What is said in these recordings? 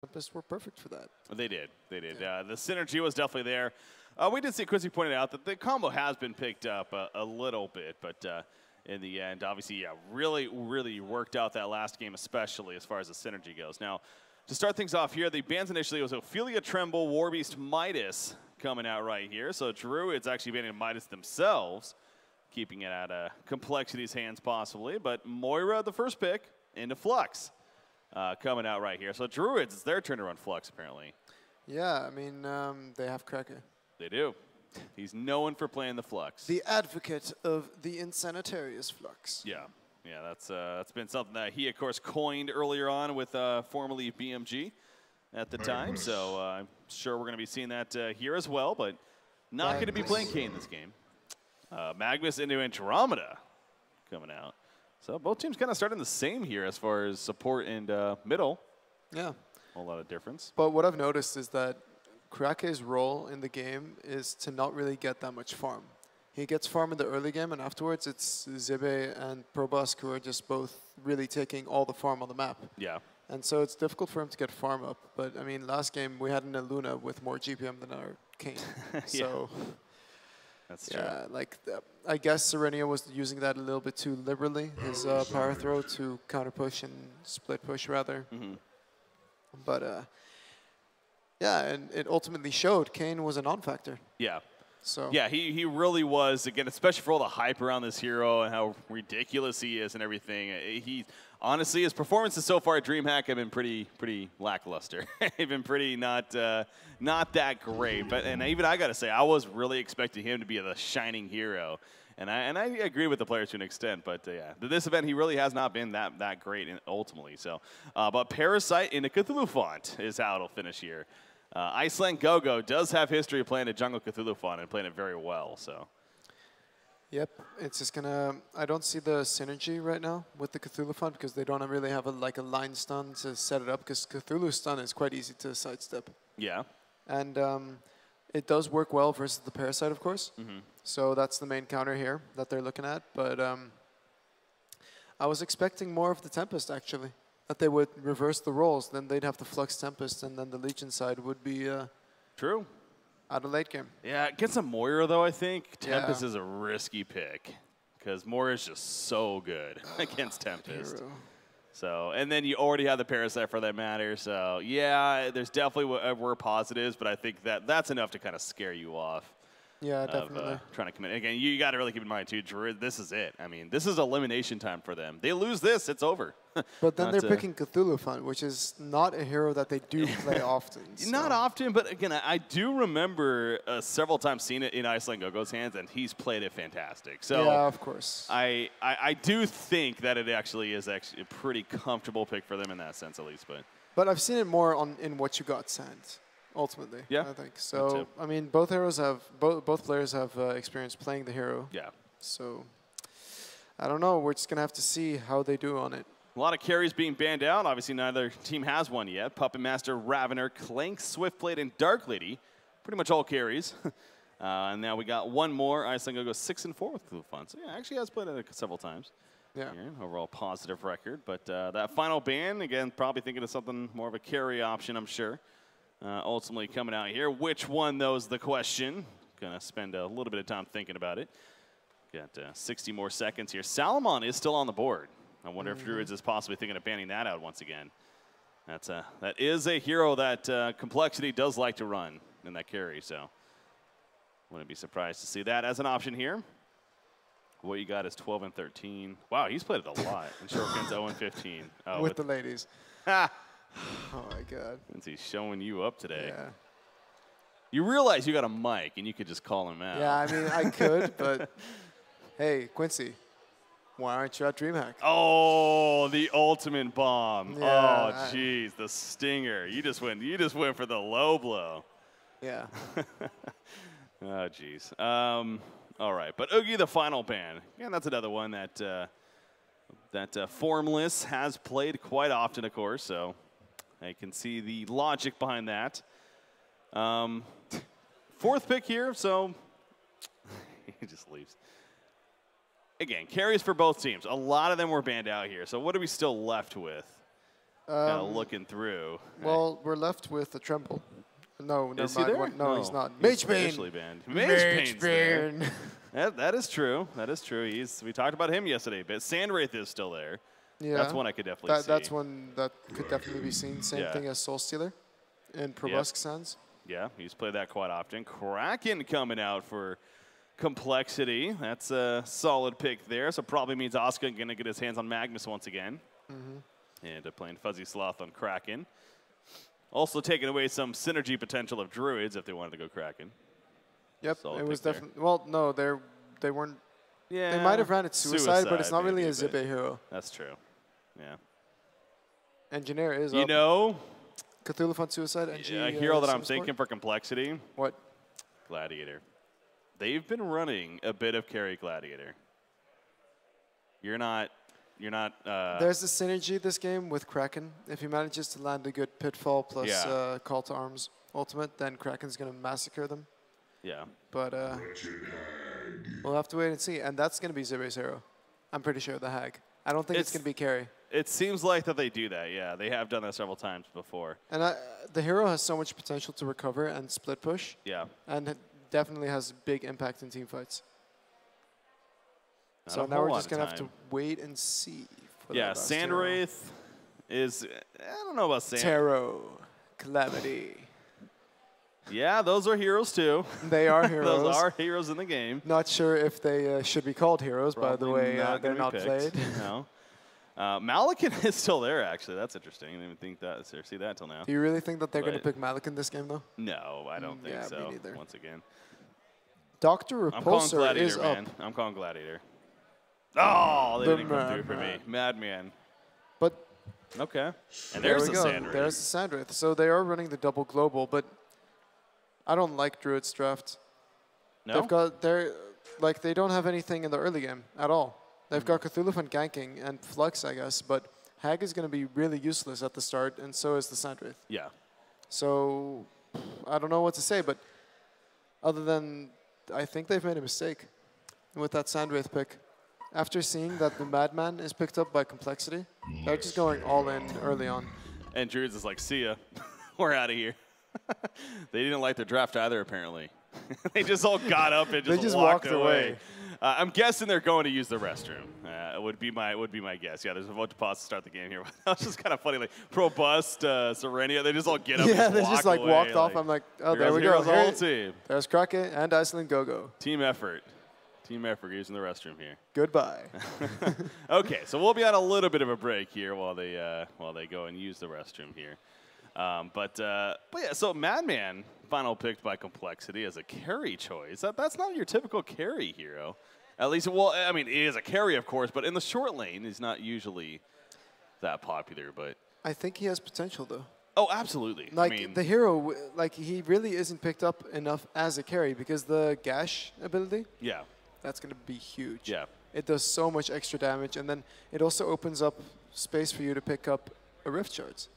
Tempest were perfect for that. They did. They did. Yeah. The synergy was definitely there. We did see Quincy pointed out that the combo has been picked up a little bit, but in the end, obviously, yeah, really worked out that last game, especially as far as the synergy goes. Now, to start things off here, the bans initially was Ophelia Tremble, Warbeast, Midas coming out right here. So Druidz actually banning Midas themselves, keeping it out of complexity's hands possibly. But Moira, the first pick, into Flux, coming out right here. So Druidz, it's their turn to run Flux, apparently. Yeah, I mean, they have Kraken. They do. He's known for playing the Flux. The advocate of the Insanitarius Flux. Yeah. Yeah, that's been something that he, of course, coined earlier on with formerly BMG at the time. So I'm sure we're going to be seeing that here as well, but not going to be playing Kayn this game. Magnus into Andromeda coming out. So both teams kind of starting the same here as far as support and middle. Yeah. A whole lot of difference. But what I've noticed is that Krake's role in the game is to not really get that much farm. He gets farm in the early game, and afterwards it's Zibe and Probusk who are just both really taking all the farm on the map. Yeah. And so it's difficult for him to get farm up. But, I mean, last game we had an Eluna with more GPM than our Kayn. So, that's true. Yeah, like, I guess Serenia was using that a little bit too liberally, his power throw to counter push and split push, rather. But, yeah, and it ultimately showed Kayn was a non-factor. Yeah. So yeah, he really was, again, especially for all the hype around this hero and how ridiculous he is and everything. He honestly, his performances so far at DreamHack have been pretty lackluster. They've been pretty not that great. But even I gotta say, I was really expecting him to be the shining hero. And I agree with the players to an extent, but yeah, this event he really has not been that great ultimately. So, but Parasite into Cthulhu Font is how it'll finish here. Iceland Gogo does have history of playing a jungle Cthulhu Font and playing it very well. So. Yep, it's just gonna. I don't see the synergy right now with the Cthulhu Font because they don't really have a line stun to set it up. Because Cthulhu stun is quite easy to sidestep. Yeah. And it does work well versus the Parasite, of course. So that's the main counter here that they're looking at. But I was expecting more of the Tempest actually. That they would reverse the roles, then they'd have the Flux Tempest, and then the Legion side would be true. Out of late game. Yeah, against a Moira though, I think Tempest is a risky pick because Moira is just so good against Tempest. Hero. So, and then you already have the Parasite for that matter. So, yeah, there's definitely were positives, but I think that's enough to kind of scare you off. Yeah, definitely. Trying to commit. Again, you got to really keep in mind, too, Druidz, this is it. I mean, this is elimination time for them. They lose this, it's over. But then they're picking Cthulhu Font, which is not a hero that they do play often. So. Not often, but again, I do remember several times seeing it in Iceland Gogo's hands, and he's played it fantastic. So yeah, of course. I do think that it actually is a pretty comfortable pick for them in that sense, at least. But I've seen it more in What You Got Sent. Ultimately, yeah, I think so. I mean, both heroes have both players have experience playing the hero. Yeah. So I don't know. We're just gonna have to see how they do on it. A lot of carries being banned out. Obviously, neither team has one yet. Puppet Master, Ravener, Clank, Swiftblade, and Dark Lady. Pretty much all carries. And now we got one more. Iceland Gogo 6-4 with Cthulhu Font. So yeah, actually has played it several times. Yeah. Here, overall positive record. But that final ban, again, probably thinking of something more of a carry option, I'm sure. Ultimately coming out here. Which one, though, is the question. Going to spend a little bit of time thinking about it. Got 60 more seconds here. Salamon is still on the board. I wonder if Druidz is possibly thinking of banning that out once again. That is a hero that compLexity does like to run in that carry, so wouldn't be surprised to see that as an option here. What you got is 12 and 13. Wow, he's played it a lot. And Shortkin's 0 and 15. Oh, with the ladies. Ha! Oh, my God. Since he's showing you up today. Yeah. You realize you got a mic and you could just call him out. Yeah, I mean, I could, but hey, Quincy, why aren't you at DreamHack? Oh, the ultimate bomb. Yeah, oh, jeez, the stinger. You just went for the low blow. Yeah. Oh, jeez. All right, but Oogie, the final ban. Yeah, that's another one that Formless has played quite often, of course, so I can see the logic behind that. Fourth pick here, so he just leaves. Again, carries for both teams. A lot of them were banned out here, so what are we still left with? kind of looking through. Well, we're left with a Tremble. No, Is never he mind. there? No, he's not. He's Mage Bane. officially banned. Mage Bane's there. Bane. That is true. That is true. We talked about him yesterday, but Sandwraith is still there. Yeah. That's one I could definitely see. That's one that could definitely be seen. Same thing as Soul Stealer in Probusk Sands. Yeah, he's played that quite often. Kraken coming out for compLexity. That's a solid pick there. So probably means Oscar going to get his hands on Magnus once again. And playing Fuzzy Sloth on Kraken. Also taking away some synergy potential of Druidz if they wanted to go Kraken. Yep, Solid it was pick definitely. Well, no, they weren't. Yeah, they might have ran it suicide, but it's not really maybe, a Zippe hero. That's true. Yeah. Engineer is You up. know, Cthulhu Fund Suicide. NG, a hero that I'm Sim thinking for compLexity. What? Gladiator. They've been running a bit of carry Gladiator. You're not. There's the synergy this game with Kraken. If he manages to land a good Pitfall plus Call to Arms ultimate, then Kraken's going to massacre them. Yeah. But we'll have to wait and see. And that's going to be Zibbe's hero. I'm pretty sure, the Hag. I don't think it's going to be carry. It seems like that they do that, yeah. They have done that several times before. And the hero has so much potential to recover and split push. Yeah. And it definitely has big impact in team fights. So now we're just going to have to wait and see. For yeah, Sandwraith is, I don't know about Sand. Tarot, Calamity. Yeah, those are heroes too. They are heroes. Those are heroes in the game. Not sure if they should be called heroes, Probably by the way they're not picked. played. No. Malakin is still there, actually. That's interesting. I didn't even think that, see that till now. Do you really think that they're going to pick Malakin this game, though? No, I don't think so. Me neither. Once again. Dr. Repulsor is up. Man. I'm calling Gladiator. Oh, they didn't come through for me. Madman. But okay. And there's the Sandwraith. There's the Sandwraith. So they are running the double global, but I don't like Druid's draft. No? They don't have anything in the early game at all. They've got Cthulhu Fund ganking and Flux, I guess, but Hag is going to be really useless at the start, and so is the Sandwraith. Yeah. So I don't know what to say, but other than I think they've made a mistake with that Sandwraith pick. After seeing that the Madman is picked up by compLexity, they're just going all in early on. And Druidz is like, see ya. We're out of here. They didn't like their draft either, apparently. They just all got up and just walked away. I'm guessing they're going to use the restroom. Would be my guess. Yeah, there's a vote to pause to start the game here. That was just kind of funny. Like Probust, Serenia, they just all get up. Yeah, and they just walk away. walked off. I'm like, oh, there we go. The whole team. There's Kraken and Iceland Go-Go. Team effort. Team effort using the restroom here. Goodbye. Okay, so we'll be on a little bit of a break here while they go and use the restroom here. But yeah, so Madman final picked by compLexity as a carry choice. That's not your typical carry hero. At least, well, I mean, it is a carry, of course, but in the short lane, he's not usually that popular. But I think he has potential, though. Oh, absolutely. Like, I mean, the hero, like, he really isn't picked up enough as a carry because the Gash ability, yeah, that's going to be huge. Yeah. It does so much extra damage, and then it also opens up space for you to pick up a Rift Shards,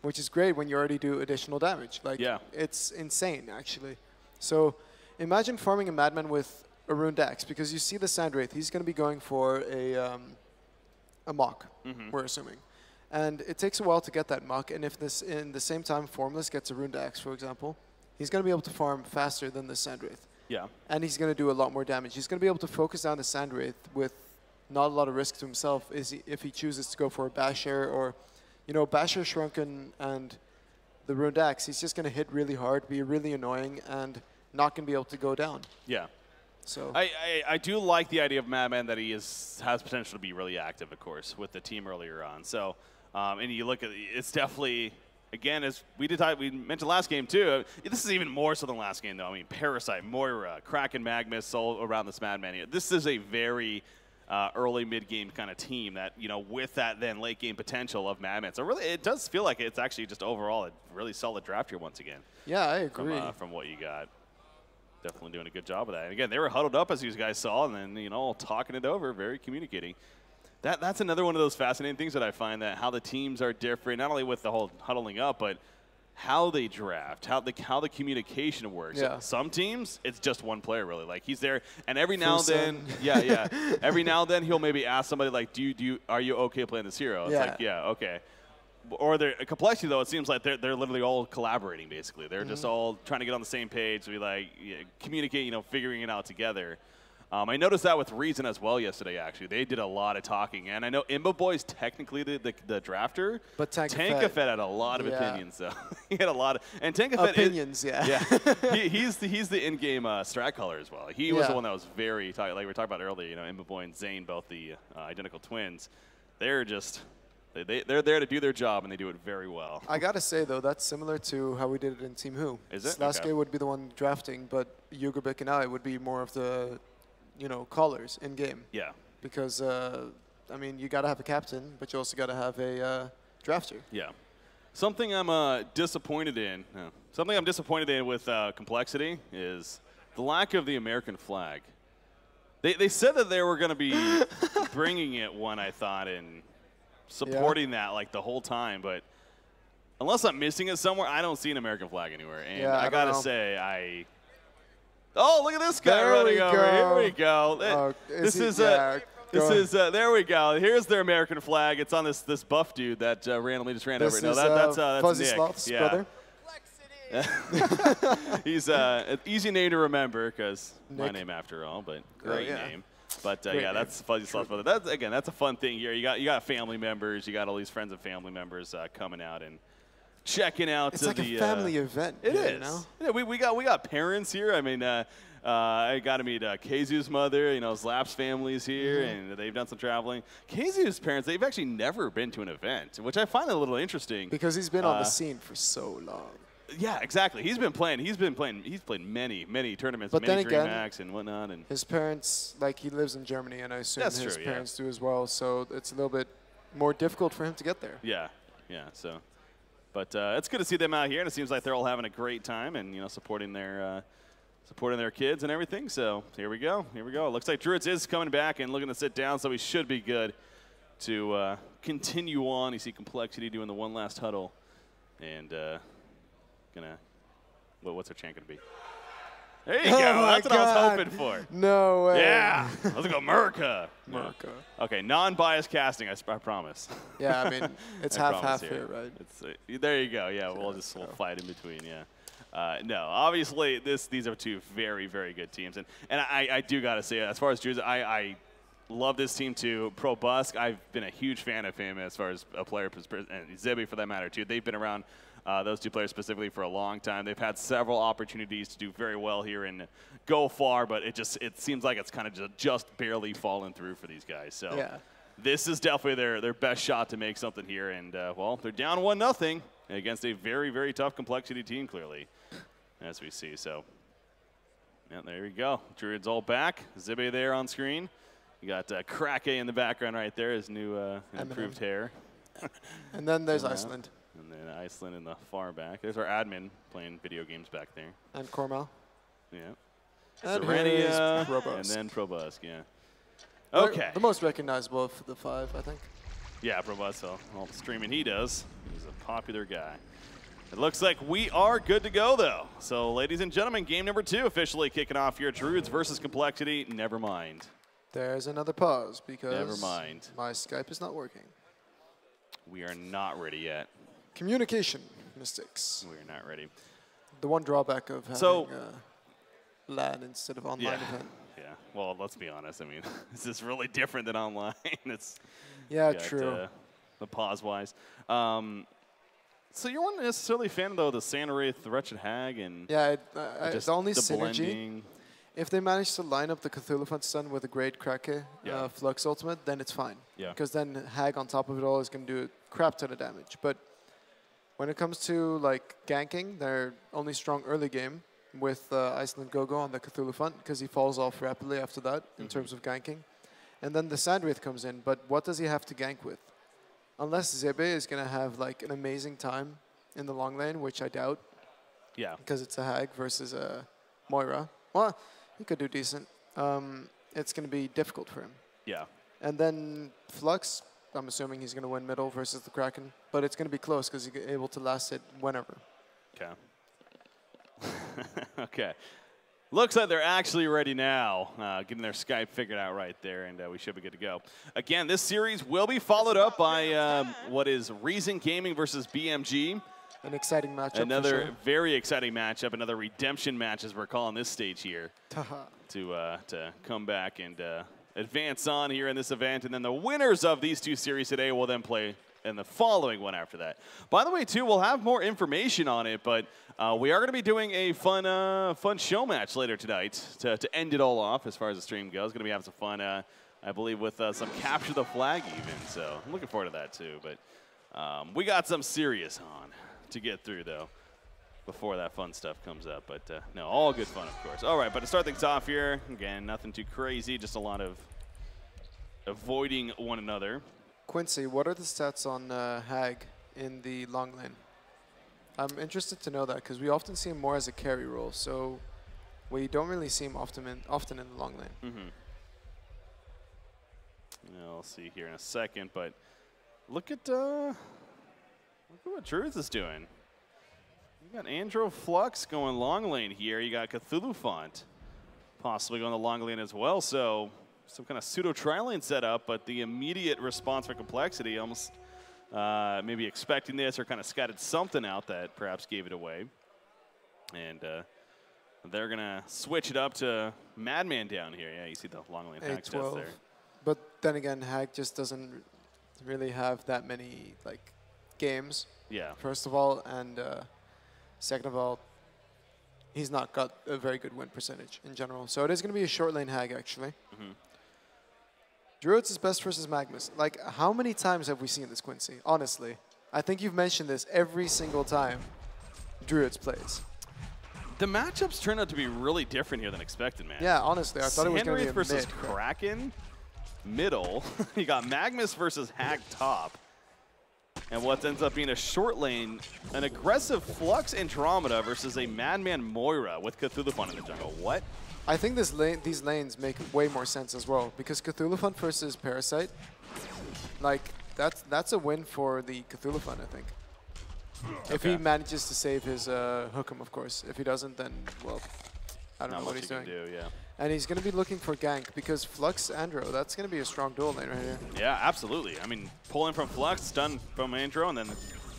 which is great when you already do additional damage. Like, it's insane, actually. So imagine farming a Madman with a Runed Axe, because you see the Sandwraith, he's going to be going for a Mock, we're assuming. And it takes a while to get that Mock, and if this in the same time Formless gets a Runed Axe, for example, he's going to be able to farm faster than the Sandwraith. Yeah. And he's going to do a lot more damage. He's going to be able to focus down the Sandwraith with not a lot of risk to himself if he chooses to go for a Basher or, you know, Basher, Shrunken, and the Runed Axe. He's just going to hit really hard, be really annoying, and not going to be able to go down. Yeah. So I do like the idea of Madman that he has potential to be really active, of course, with the team earlier on. So, and you look at it's definitely, again, as we mentioned last game too. This is even more so than last game, though. I mean, Parasite, Moira, Kraken, Magnus, all around this Madman here. This is a very early mid-game kind of team that, you know, with that then late game potential of Madman. So really, it does feel like it's actually just overall a really solid draft here once again. Yeah, I agree. From what you got. Definitely doing a good job of that. And again, they were huddled up, as you guys saw, and then, you know, talking it over, very communicating. That's another one of those fascinating things that I find, that how the teams are different, not only with the whole huddling up, but how they draft, how the communication works. Yeah. Some teams, it's just one player, really. Like, he's there, and every now and then, every now and then he'll maybe ask somebody, like, are you okay playing this hero? It's like, yeah, okay. or their compLexity, though, it seems like they're literally all collaborating, basically. They're just all trying to get on the same page, be like, communicate, figuring it out together. I noticed that with Reason as well yesterday, actually. They did a lot of talking. And I know Imba Boy's technically the drafter. But Tankafed had a lot of opinions, though. He had a lot of – and Tankafed opinions, yeah. He's the in-game strat caller as well. He was the one that was very – like we were talking about earlier, Imba Boy and Zane, both the identical twins. They're just – they're there to do their job, and they do it very well. I got to say, though, that's similar to how we did it in Team Who. Is it? Sasuke would be the one drafting, but Yugabik and I would be more of the – callers in game. Yeah. Because, I mean, you got to have a captain, but you also got to have a drafter. Yeah. Something I'm disappointed in. Something I'm disappointed in with compLexity is the lack of the American flag. They said that they were going to be bringing it one, I thought, and supporting that like the whole time, but unless I'm missing it somewhere, I don't see an American flag anywhere. And I got to say, oh, look at this guy running over. Here we go. There we go. Here's their American flag. It's on this buff dude that randomly just ran over. No, that's Fuzzy Nick. Sloth's brother. He's an easy name to remember because my name after all, but great name. But yeah, that's Fuzzy Sloth's brother. That's a fun thing here. You got family members. You got all these friends and family members coming out and checking out. It's like a family event. It is. Yeah, we got parents here. I mean, I got to meet Kazu's mother. Zlap's family's here, and they've done some traveling. Kazu's parents, they've actually never been to an event, which I find a little interesting. Because he's been on the scene for so long. Yeah, exactly. He's played many tournaments, but many Dreamhacks and whatnot. And his parents, he lives in Germany, and I assume his true, parents do as well. So it's a little bit more difficult for him to get there. Yeah. So. But it's good to see them out here, and it seems like they're all having a great time and supporting their kids and everything. So here we go. It looks like Druidz is coming back and looking to sit down, so he should be good to continue on. You see compLexity doing the one last huddle, and what's our chant gonna be? There you go. That's what I was hoping for. No way. Yeah. Let's go, America. America. Okay, non-biased casting, I promise. Yeah, I mean, it's half-half here, right? It's, there you go. Yeah, we'll fly it in between, yeah. No, obviously, these are two very, very good teams. And I do got to say, as far as Druidz, I love this team too. Pro Busk, I've been a huge fan of him as far as a player, and Zibby for that matter too. They've been around those two players specifically for a long time. They've had several opportunities to do very well here and go far, but it seems like it's kind of just barely fallen through for these guys. So this is definitely their best shot to make something here. And, well, they're down 1-0 against a very, very tough compLexity team, clearly, as we see. So, yeah, there you go. Druidz all back. Zibby there on screen. You got Krake in the background right there, his new improved hair. And then there's Iceland. And then Iceland in the far back. There's our admin playing video games back there. And Cormal. Yeah. And Serenia, Probusk. and then Probusk, yeah. Okay. The most recognizable of the five, I think. Yeah, Probusk, all the streaming he does. He's a popular guy. It looks like we are good to go, though. So, ladies and gentlemen, game number 2 officially kicking off here. Druidz versus compLexity. Never mind. There's another pause because never mind. My Skype is not working. We are not ready yet. Communication mistakes. We are not ready. The one drawback of having LAN instead of online event. Yeah. Well, let's be honest. I mean, this is really different than online. It's true. The pause-wise. So you weren't necessarily a fan, though, of the Santa Wraith, the Wretched Hag, and it's only the synergy. Blending. If they manage to line up the Cthulhu Stun with a great Krake Flux Ultimate, then it's fine. Yeah. Because then Hag on top of it all is going to do a crap ton of damage. But when it comes to ganking, they're only strong early game with Iceland Gogo on the Cthulhu Font because he falls off rapidly after that in terms of ganking. And then the Sandwraith comes in, but what does he have to gank with? Unless Zebe is going to have an amazing time in the long lane, which I doubt. Yeah. Because it's a Hag versus a Moira. Well, he could do decent. It's going to be difficult for him. Yeah. And then Flux, I'm assuming he's going to win middle versus the Kraken. But it's going to be close because he's able to last it whenever. Okay. Okay. Looks like they're actually ready now, getting their Skype figured out right there, and we should be good to go. Again, this series will be followed up by what is Reason Gaming versus BMG. An exciting matchup. Another very exciting matchup, another redemption match as we're calling this stage here to come back and advance on here in this event. And then the winners of these two series today will then play in the following one after that. By the way, too, we'll have more information on it, but we are going to be doing a fun show match later tonight to end it all off as far as the stream goes. Going to be having some fun, I believe, with some capture the flag even. So I'm looking forward to that too. But we got some serious on to get through though before that fun stuff comes up. But no, all good fun, of course. All right, but to start things off here, again, nothing too crazy, just a lot of avoiding one another. Quincy, what are the stats on Hag in the long lane? I'm interested to know that because we often see him more as a carry role, so we don't really see him often in the long lane. Mm-hmm. I'll see here in a second, but look at what Druidz is doing. You got Andro Flux going long lane here. You got Cthulhu Font possibly going the long lane as well. So some kind of pseudo tri-lane setup, but the immediate response for compLexity almost maybe expecting this or kind of scattered something out that perhaps gave it away. And they're going to switch it up to Madman down here. Yeah, you see the long lane Hag stats there. But then again, Hag just doesn't really have that many like games. Yeah. First of all, and second of all, he's not got a very good win percentage in general. So it is going to be a short lane Hag, actually. Mm-hmm. Druidz is best versus Magnus. Like, how many times have we seen this, Quincy? Honestly. I think you've mentioned this every single time Druidz plays. The matchups turned out to be really different here than expected, man. Yeah, honestly. I thought it was going to be a versus mid. Kraken, middle. You got Magnus versus Hag top. And what ends up being a short lane, an aggressive Flux Andromeda versus a Madman Moira with Cthulhu Font in the jungle. What? I think these lanes make way more sense as well, because Cthulhu Font versus Parasite, like, that's a win for the Cthulhu Font, I think. Okay. If he manages to save his Hookem, of course. If he doesn't, then, well, I don't know what he's doing. Yeah. And he's going to be looking for gank, because Flux Andro, that's going to be a strong dual lane right here. Yeah, absolutely. I mean, pulling from Flux, stun from Andro, and then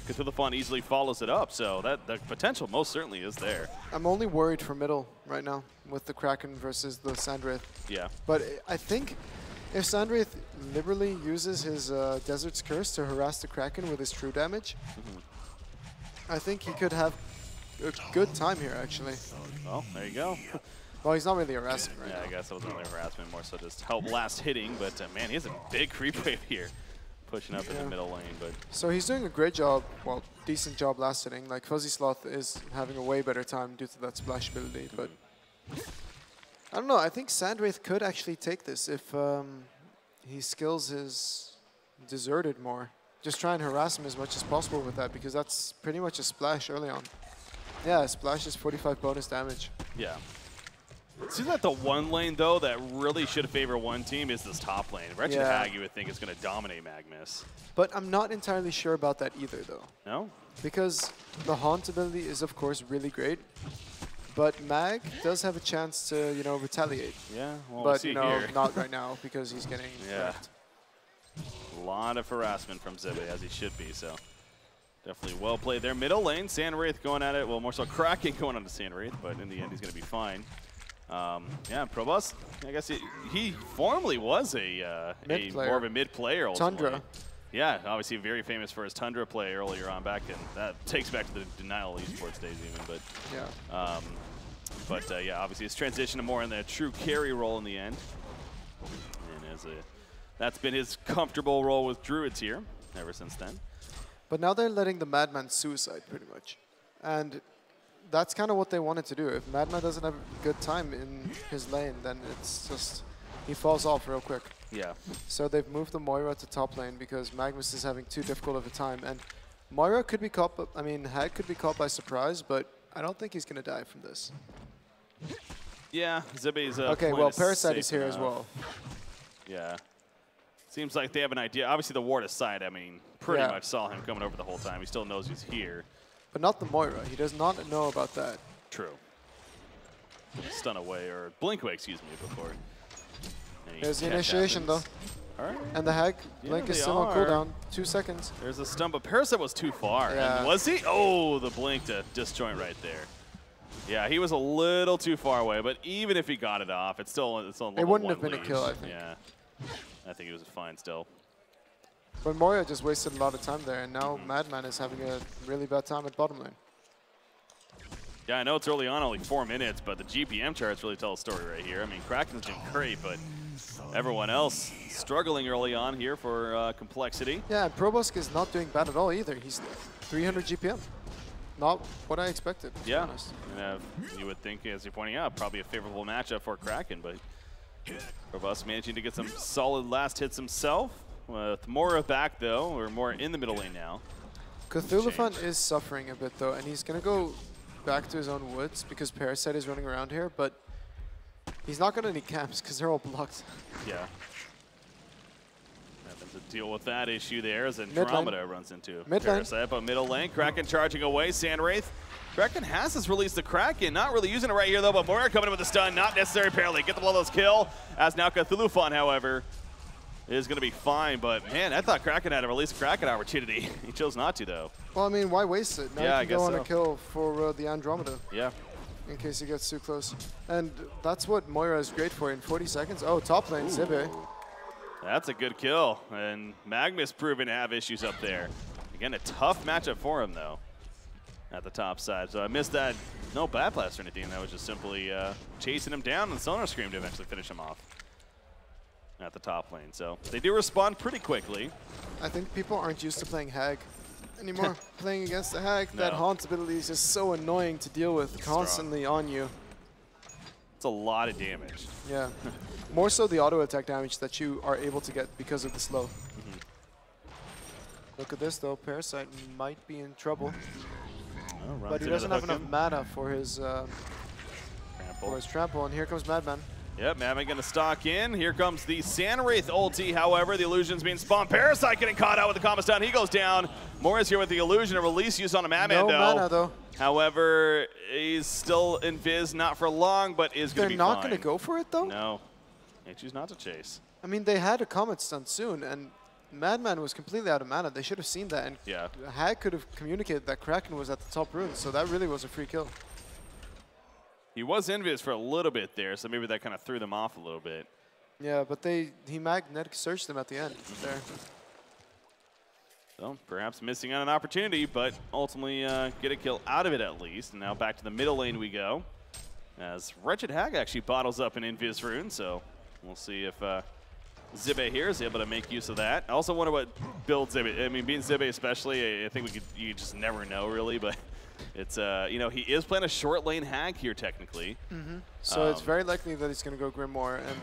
Cthulhu Font easily follows it up. So that the potential most certainly is there. I'm only worried for middle right now with the Kraken versus the Sandwraith. Yeah. But I think if Sandwraith liberally uses his Desert's Curse to harass the Kraken with his true damage, I think he could have a good time here, actually. Well, there you go. Well, he's not really harassing right now. Yeah, I guess it wasn't really harassment, more so just help last hitting. But, man, he has a big creep wave here, pushing up in the middle lane. But so he's doing a great job, well, decent job last hitting. Like, Fuzzy Sloth is having a way better time due to that splash ability. But I don't know. I think Sandwraith could actually take this if he skills his Deserted more. Just try and harass him as much as possible with that, because that's pretty much a splash early on. Yeah, a splash is 45 bonus damage. Yeah. It seems like the one lane, though, that really should favor one team is this top lane. Wretched Hag, you would think, is going to dominate Magnus. But I'm not entirely sure about that either, though. No? Because the Haunt ability is, of course, really great. But Mag does have a chance to, you know, retaliate. Yeah, well, but, we'll you know, here. not right now, because he's getting wrecked. A lot of harassment from Zibby, as he should be, so definitely well played there. Middle lane, Sandwraith going at it. Well, more so Kraken going on to Sandwraith, but in the end, he's going to be fine. Yeah, Probus, I guess he formerly was more of a mid player. Ultimately. Tundra. Yeah, obviously very famous for his Tundra play earlier on back in. That takes back to the Denial esports days even. But yeah, obviously his transition to more in the true carry role in the end. And that's been his comfortable role with Druidz here ever since then. But now they're letting the Madman suicide pretty much. And that's kind of what they wanted to do. If Madman doesn't have a good time in his lane, then it's just, he falls off real quick. Yeah. So they've moved the Moira to top lane because Magnus is having too difficult of a time. And Moira could be caught, I mean, Hag could be caught by surprise, but I don't think he's going to die from this. Yeah, Zibby's okay, well, Parasite is here as well. Yeah. Seems like they have an idea. Obviously, the ward aside, I mean, pretty much saw him coming over the whole time. He still knows he's here. But not the Moira. He does not know about that. True. stun away, or blink away, excuse me, before. There's the initiation, though. All right. And the hack. Blink is still on cooldown. 2 seconds. There's a stun, but Parasite was too far. Yeah. And was he? Oh, the blink to disjoint right there. Yeah, he was a little too far away, but even if he got it off, it's on level It wouldn't have 1 been a leash. kill, I think. Yeah, I think he was fine still. But Moria just wasted a lot of time there, and now Madman is having a really bad time at bottom lane. Yeah, I know it's early on, only 4 minutes, but the GPM charts really tell a story right here. I mean, Kraken's doing great, but everyone else struggling early on here for compLexity. Yeah, and Probosk is not doing bad at all either. He's 300 GPM. Not what I expected, to be honest. And, you would think, as you're pointing out, probably a favorable matchup for Kraken, but Probosk managing to get some solid last hits himself. With Mora back, though, or more in the middle lane now. Cthulhuphant is suffering a bit, though, and he's going to go back to his own woods because Parasite is running around here, but he's not going to need camps because they're all blocked. Yeah. Having to deal with that issue there as Andromeda runs into Parasite, but middle lane, Kraken charging away, Sandwraith. Kraken has this release the Kraken, not really using it right here, though, but Moira coming in with a stun, not necessary apparently. Get the blow those kill, as now Cthulhuphant, however, is going to be fine, but man, I thought Kraken had a release Kraken opportunity. He chose not to, though. Well, I mean, why waste it? Now Yeah, you can go on a kill for the Andromeda. Yeah. In case he gets too close. And that's what Moira is great for in 40 seconds. Oh, top lane, Zibe. That's a good kill, and Magnus proven to have issues up there. Again, a tough matchup for him, though, at the top side. So I missed that. No bad blast or anything. That was just simply chasing him down and Sonar Scream to eventually finish him off at the top lane. So they do respond pretty quickly. I think people aren't used to playing Hag anymore. Playing against the Hag, that haunt ability is just so annoying to deal with, constantly on you. It's a lot of damage. Yeah. More so the auto attack damage that you are able to get because of the slow. Look at this, though. Parasite might be in trouble. But he doesn't have enough mana for his trample. And here comes Madman. Yep, Madman going to stalk in. Here comes the Sandwraith ulti, however. The illusion's being spawned. Parasite getting caught out with the combo stun. He goes down. Moira's here with the illusion. A release used on a Madman, no mana, though. However, he's still in Viz, not for long, but is going to be fine. They're not going to go for it, though? No. They choose not to chase. I mean, they had a Comet stun soon, and Madman was completely out of mana. They should have seen that, and Hag could have communicated that Kraken was at the top rune, so that really was a free kill. He was in Viz for a little bit there, so maybe that kind of threw them off a little bit. Yeah, but he magnetic searched them at the end there. So perhaps missing on an opportunity, but ultimately get a kill out of it at least. And now back to the middle lane we go, as Wretched Hag actually bottles up an Invis rune, so we'll see if Zibe here is able to make use of that. I also wonder what builds Zibe. I mean, being Zibe especially, I think you just never know really, but it's you know, he is playing a short lane Hag here technically. So it's very likely that he's going to go Grimoire, and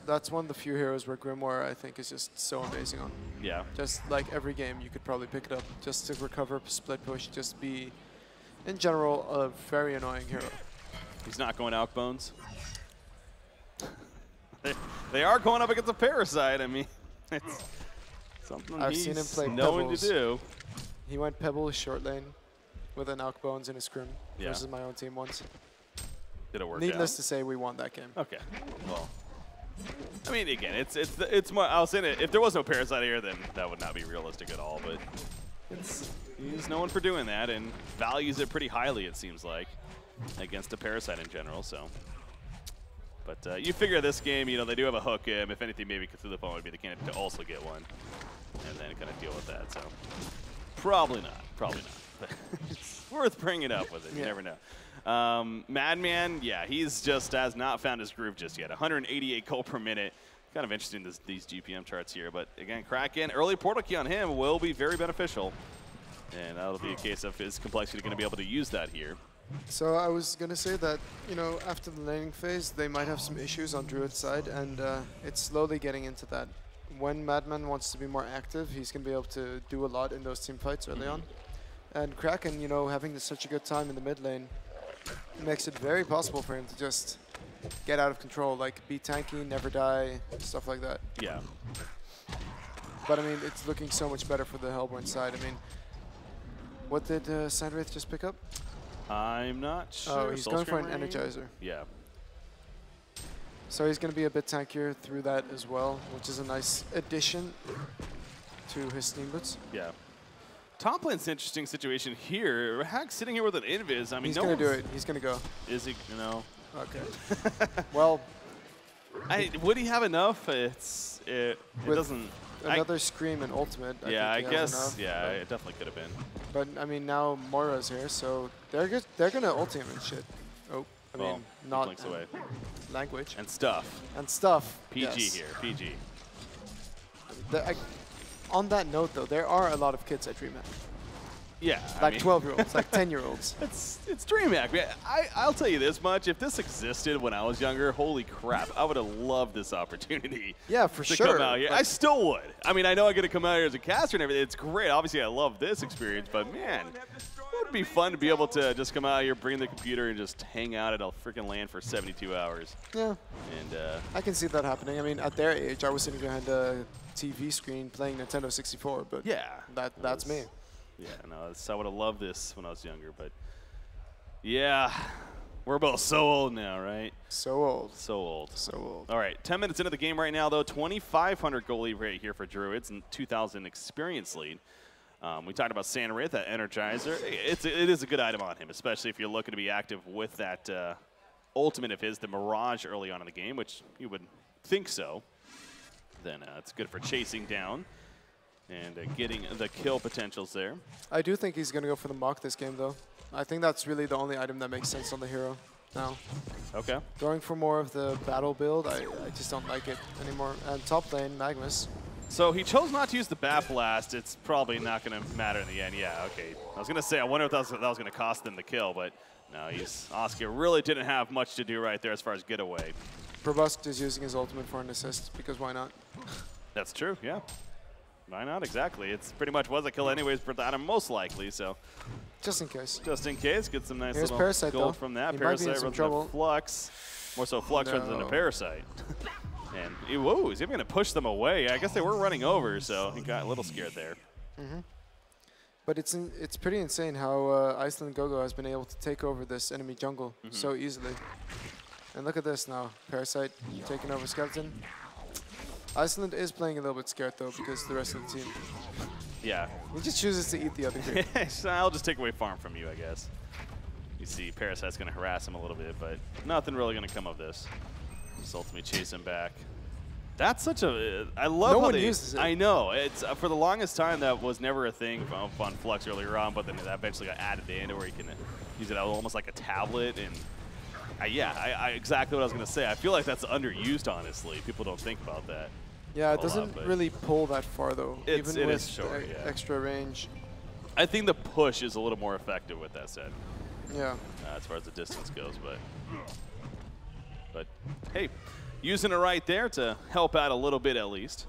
that's one of the few heroes where Grimoire I think is just so amazing on. Yeah. Just like every game, you could probably pick it up just to recover, split push, just be, in general, a very annoying hero. He's not going out bones. They are going up against a Parasite. I mean, it's something I've seen him play knowing Pebbles. to do. He went Pebbles short lane with an Alk Bones in a scrim versus my own team once. Did it work Needless out? to say, we won that game. Okay. Well, I mean, again, it's more. I was saying if there was no Parasite here, then that would not be realistic at all. But he's known for doing that and values it pretty highly. It seems like against a Parasite in general. So. But you figure this game, you know, they do have a hook. If anything, maybe Cthulhuphant would be the candidate to also get one, and then kind of deal with that. So probably not. Probably not. But it's worth bringing up with it. You never know. Madman, yeah, he's just has not found his groove just yet. 188 gold per minute. Kind of interesting these GPM charts here. But again, Kraken, early portal key on him will be very beneficial, and that'll be a case of his complexity going to be able to use that here. So I was going to say that, you know, after the laning phase, they might have some issues on Druid's side, and it's slowly getting into that. When Madman wants to be more active, he's going to be able to do a lot in those team fights early on. And Kraken, you know, having such a good time in the mid lane makes it very possible for him to just get out of control, like be tanky, never die, stuff like that. Yeah. But I mean, it's looking so much better for the Hellborn side. I mean, what did Sandwraith just pick up? I'm not sure. Oh, he's Soul going for an Scream Energizer. Yeah. So he's going to be a bit tankier through that as well, which is a nice addition to his Steam Boots. Yeah. Top lane's an interesting situation here. Hack's sitting here with an invis. I mean, he's going to do it. He's going to go. Is he? No. Okay. Well, would he have enough? It doesn't. Another Scream and Ultimate. I guess. Yeah, it definitely could have been. But I mean, now Moira's here, so they're going to ult him and shit. Oh, I mean, not away. Language. And stuff. And stuff. PG yes. here. PG. On that note, though, there are a lot of kids at Dreamhack. Yeah. Like 12-year-olds, like 10-year-olds. It's Dreamhack. I'll tell you this much. If this existed when I was younger, holy crap, I would have loved this opportunity. Yeah, for to sure. Come out here. I still would. I mean, I know I get to come out here as a caster and everything. It's great. Obviously, I love this experience, but man, it would be fun to be able to just come out here, bring the computer, and just hang out at a freaking LAN for 72 hours. Yeah. And I can see that happening. I mean, at their age, I was sitting behind a TV screen playing Nintendo 64, but yeah, that's me. Yeah, no, I would have loved this when I was younger, but yeah, we're both so old now, right? So old. So old. So old. All right, 10 minutes into the game right now, though. 2,500 goal lead right here for Druidz and 2,000 experience lead. We talked about Sanrith, that Energizer. It is a good item on him, especially if you're looking to be active with that ultimate of his, the Mirage, early on in the game, which you would think so. Then it's good for chasing down and getting the kill potentials there. I do think he's going to go for the Mach this game, though. I think that's really the only item that makes sense on the hero now. Okay. Going for more of the battle build, I just don't like it anymore. And top lane, Magnus. So he chose not to use the Bat Blast. It's probably not going to matter in the end. Yeah, okay. I was going to say, I wonder if that was going to cost them the kill, but no, Oscar really didn't have much to do right there as far as getaway. Probusk is using his ultimate for an assist, because why not? That's true, yeah. Why not? Exactly. It's pretty much was a kill anyways for Adam, most likely, so. Just in case. Just in case. Get some nice Here's little Parasite, gold though. from that. He Parasite might be in some rather than trouble. Flux. More so Flux rather than a Parasite. And, whoa, he's even going to push them away. I guess they were running over, so he got a little scared there. Mm-hmm. But it's pretty insane how Iceland Gogo has been able to take over this enemy jungle so easily. And look at this now. Parasite taking over Skeleton. Iceland is playing a little bit scared, though, because the rest of the team. Yeah. He just chooses to eat the other creep. So I'll just take away farm from you, I guess. You see Parasite's going to harass him a little bit, but nothing really going to come of this. Just ultimately chase him back. That's such a... I love no how one they... uses it. I know. It's for the longest time, that was never a thing on Flux earlier on, but then that eventually got added in where you can use it almost like a tablet. And exactly what I was going to say. I feel like that's underused, honestly. People don't think about that. Yeah, it doesn't really pull that far, though. It even with is short, yeah. extra range. I think the push is a little more effective with that said. Yeah. As far as the distance goes, but hey, using it right there to help out a little bit at least.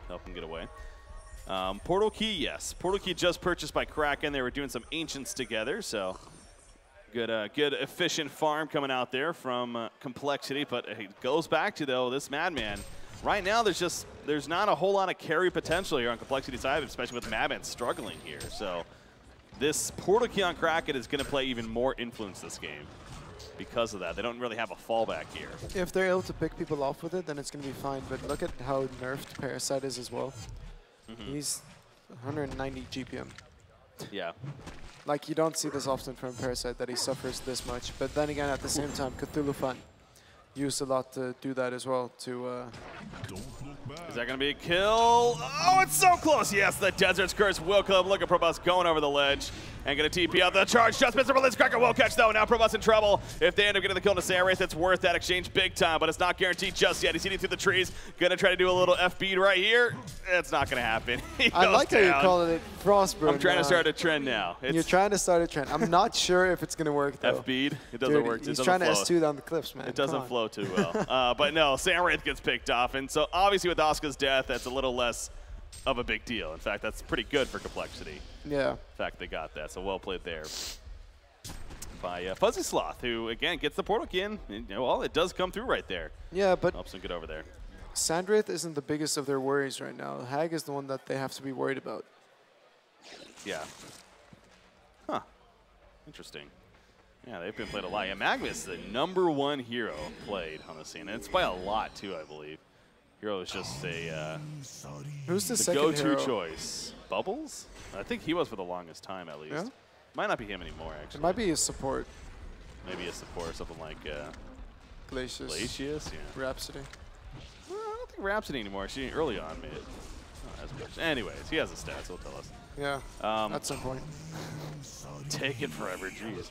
Help him get away. Portal Key, yes. Portal Key just purchased by Kraken. They were doing some Ancients together, so good efficient farm coming out there from compLexity. But it goes back to, though, this Madman. Right now, there's not a whole lot of carry potential here on compLexity's side, especially with Madman struggling here. So this Portal Key on Kraken is going to play even more influence this game because of that. They don't really have a fallback here. If they're able to pick people off with it, then it's going to be fine. But look at how nerfed Parasite is as well. He's 190 GPM. Yeah. Like, you don't see this often from Parasite, that he suffers this much. But then again, at the same time, Cthulhu Fun used a lot to do that as well. Is that going to be a kill? Oh, it's so close. Yes, the Desert's Curse will kill him. Look at Probus going over the ledge and going to TP out the charge. Just missed it. Kraken will catch, though. Now Probus in trouble. If they end up getting the kill to Sanrith, it's worth that exchange big time, but it's not guaranteed just yet. He's eating through the trees. Going to try to do a little F-beat right here. It's not going to happen. I like how you're calling it Frostburn. I'm trying to start a trend now. You're trying to start a trend. I'm not sure if it's going to work, though. F-beat? It doesn't work. He's trying to S2 down the cliffs, man. It doesn't flow too well. But no, Sanrith gets picked off. And so obviously with Oscar's death, that's a little less of a big deal. In fact, that's pretty good for compLexity. Yeah. In fact, they got that. So well played there by Fuzzy Sloth, who, again, gets the portal key in. And, well, it does come through right there. Yeah, but helps them get over there. Sanrith isn't the biggest of their worries right now. Hag is the one that they have to be worried about. Yeah. Huh. Interesting. Yeah, they've been played a lot. Yeah, Magnus, the #1 hero played on the scene. And it's by a lot, too, I believe. Hero is just a Who's the the second go-to hero? choice. Bubbles? I think he was for the longest time, at least. Yeah? Might not be him anymore, actually. It might be his support. Maybe a support or something like Glacius. Glacius, yeah. Rhapsody. Well, I don't think Rhapsody anymore. She early on made it. Not as much. Anyways, he has the stats. He'll tell us. Yeah, at some point. Taking forever, jeez.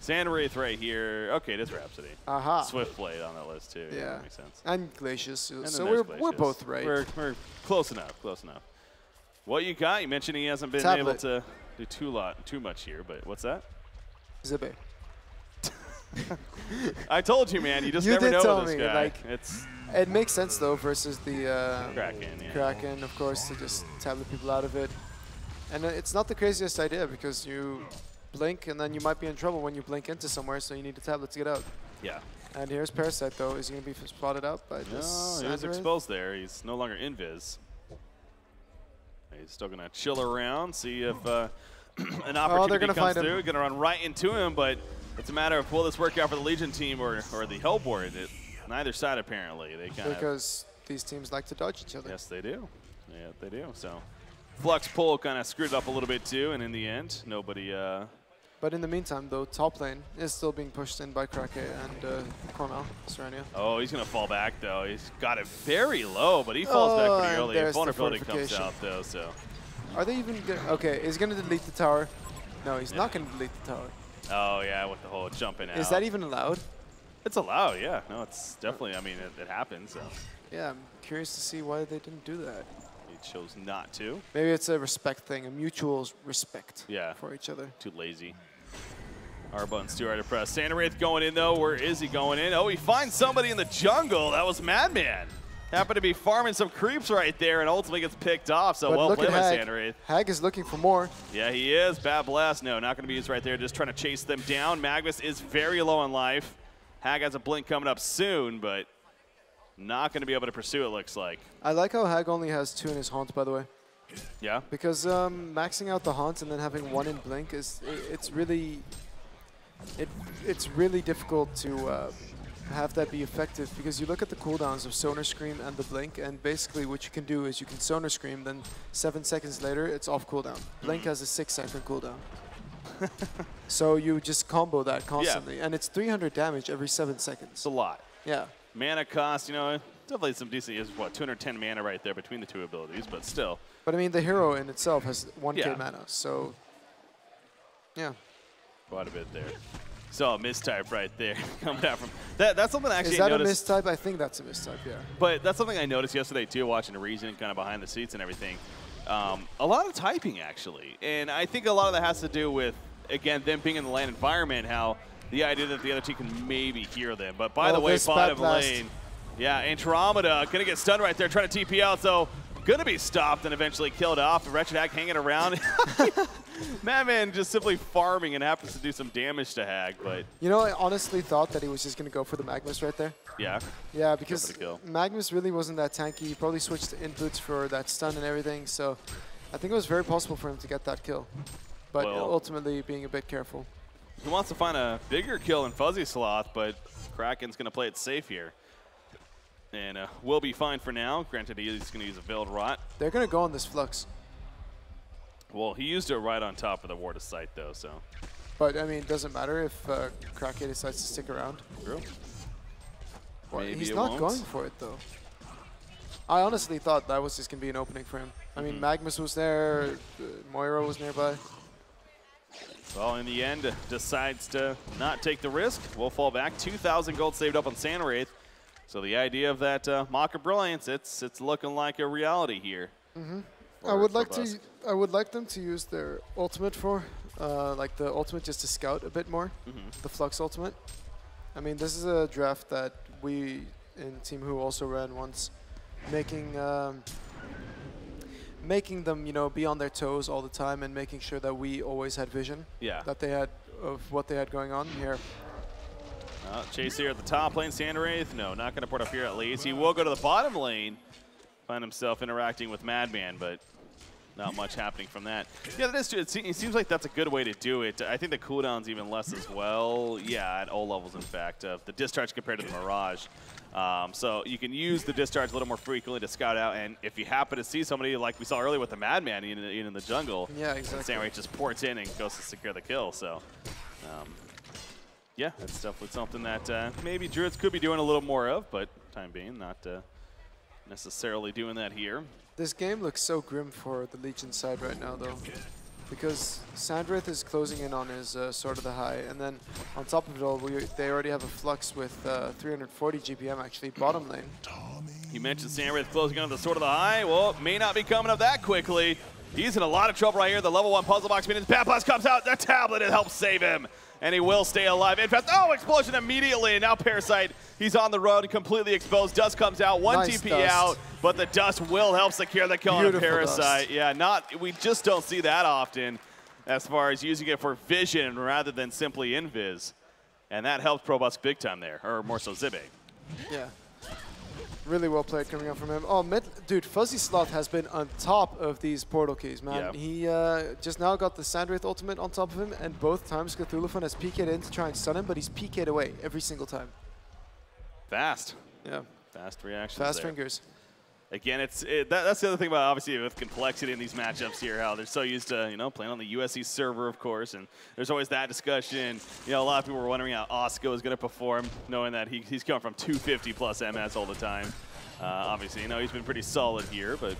Sandwraith right here. Okay, it is Rhapsody. Aha. Swiftblade on that list too. Yeah, that makes sense. And Glacius. And So then we're there's Glacius. both right. We're close enough. Close enough. What you got? You mentioned he hasn't been able to do too much here, but what's that? Zibe. I told you, man. You just You never did know tell with this me, guy. like, It's It makes sense though versus the Kraken. Yeah. Kraken, of course, to just tablet people out of it. And it's not the craziest idea because you blink and then you might be in trouble when you blink into somewhere, so you need a tablet to get out. Yeah. And here's Parasite though. Is he going to be spotted out by this? No, he was exposed there. He's no longer invis. He's still going to chill around, see if an opportunity comes through. Going to run right into him, but it's a matter of will this work out for the Legion team or the Hellboard. Neither side, apparently. They kind because these teams like to dodge each other. Yes, they do. Yeah, they do. So Flux pull kind of screwed it up a little bit too, and in the end, nobody. But in the meantime, though, top lane is still being pushed in by Krake and Cornell, Serenia. Oh, he's going to fall back, though. He's got it very low, but he falls back pretty early. Vulnerability comes out, though, so. Are they even going to... Okay, is he going to delete the tower? No, he's not going to delete the tower. Oh, yeah, with the whole jumping out. Is that even allowed? It's allowed, yeah. No, it's definitely, I mean, it happens, so. Yeah, I'm curious to see why they didn't do that. He chose not to. Maybe it's a respect thing, a mutual respect for each other. Too lazy. R button's too hard to press. Sandwraith going in, though. Where is he going in? Oh, he finds somebody in the jungle. That was Madman. Happened to be farming some creeps right there and ultimately gets picked off. So well played by Sandwraith. Hag is looking for more. Yeah, he is. Bad blast. No, not going to be used right there. Just trying to chase them down. Magnus is very low on life. Hag has a blink coming up soon, but not going to be able to pursue it, looks like. I like how Hag only has 2 in his haunt, by the way. Yeah? Because maxing out the haunt and then having 1 in blink is it's really difficult to have that be effective, because you look at the cooldowns of Sonar Scream and the blink, and basically what you can do is you can Sonar Scream, then 7 seconds later it's off cooldown. Blink has a 6-second cooldown. So you just combo that constantly, and it's 300 damage every 7 seconds. It's a lot. Yeah. Mana cost, you know, definitely some decent, is what, 210 mana right there between the two abilities, but still. But I mean, the hero in itself has 1k mana, so yeah. Quite a bit there. So a mistype right there coming out from that's something I actually noticed. Is that a mistype? I think that's a mistype, yeah. But that's something I noticed yesterday too, watching the region kind of behind the seats and everything. A lot of typing actually, and I think a lot of that has to do with, again, them being in the lane environment, how the idea that the other team can maybe hear them. But by the way, bottom lane, yeah, Andromeda gonna get stunned right there, trying to TP out, so gonna be stopped and eventually killed off. Wretched Hag hanging around. Madman just simply farming and happens to do some damage to Hag, but. You know, I honestly thought that he was just gonna go for the Magnus right there. Yeah. Yeah, because Magnus really wasn't that tanky. He probably switched to inputs for that stun and everything, so I think it was very possible for him to get that kill. But ultimately being a bit careful. He wants to find a bigger kill than Fuzzy Sloth, but Kraken's gonna play it safe here. And will be fine for now. Granted, he's going to use a Veiled Rot. They're going to go on this Flux. Well, he used it right on top of the Ward of Sight, though, so. But, I mean, it doesn't matter if Kraken decides to stick around. True. Well, he's not going for it, though. I honestly thought that was just going to be an opening for him. I mean, Magnus was there. Moira was nearby. Well, in the end, decides to not take the risk. We'll fall back. 2,000 gold saved up on Sandwraith. So the idea of that Mock of Brilliance, it's looking like a reality here. I would like them to use their ultimate for, like the ultimate just to scout a bit more, the Flux ultimate. I mean, this is a draft that we in Team Who also ran once, making them, you know, be on their toes all the time and making sure that we always had vision. Yeah. That they had of what they had going on here. Chase here at the top lane, Sandwraith. No, not going to port up here at least. He will go to the bottom lane, find himself interacting with Madman, but not much happening from that. Yeah, that is true. It seems like that's a good way to do it. I think the cooldown's even less as well. Yeah, at O levels, in fact, the discharge compared to the Mirage. So you can use the discharge a little more frequently to scout out, and if you happen to see somebody like we saw earlier with the Madman in the jungle, yeah, exactly. Sandwich just ports in and goes to secure the kill. So, yeah, that's definitely something that maybe Druidz could be doing a little more of, but time being, not necessarily doing that here. This game looks so grim for the Legion side right now, though, because Sandwraith is closing in on his Sword of the High, and then on top of it all, they already have a Flux with 340 GPM actually bottom lane. You mentioned Sandwraith closing in on the Sword of the High. Well, it may not be coming up that quickly. He's in a lot of trouble right here. The level 1 puzzle box minions. Bad Blast comes out. The tablet, it helps save him. And he will stay alive. In fact, oh, explosion immediately. And now Parasite, he's on the road, completely exposed. Dust comes out, one nice TP dust. out, but the Dust will help secure the kill on a Parasite. Dust. Yeah, we just don't see that often as far as using it for vision rather than simply invis. And that helped Probusk big time there, or more so Zibe. Yeah. Really well played coming out from him. Oh, dude, Fuzzy Sloth has been on top of these portal keys, man. Yeah. He just now got the Sandwraith ultimate on top of him, and both times Cthulhuphon has PK'd in to try and stun him, but he's PK'd away every single time. Fast. Yeah. Fast reactions. Fast there. fingers. Again, that's the other thing about, obviously, with compLexity in these matchups here, how they're so used to, playing on the USC server, of course, and there's always that discussion. A lot of people were wondering how Osco is going to perform, knowing that he's coming from 250 plus MS all the time. Obviously, he's been pretty solid here, but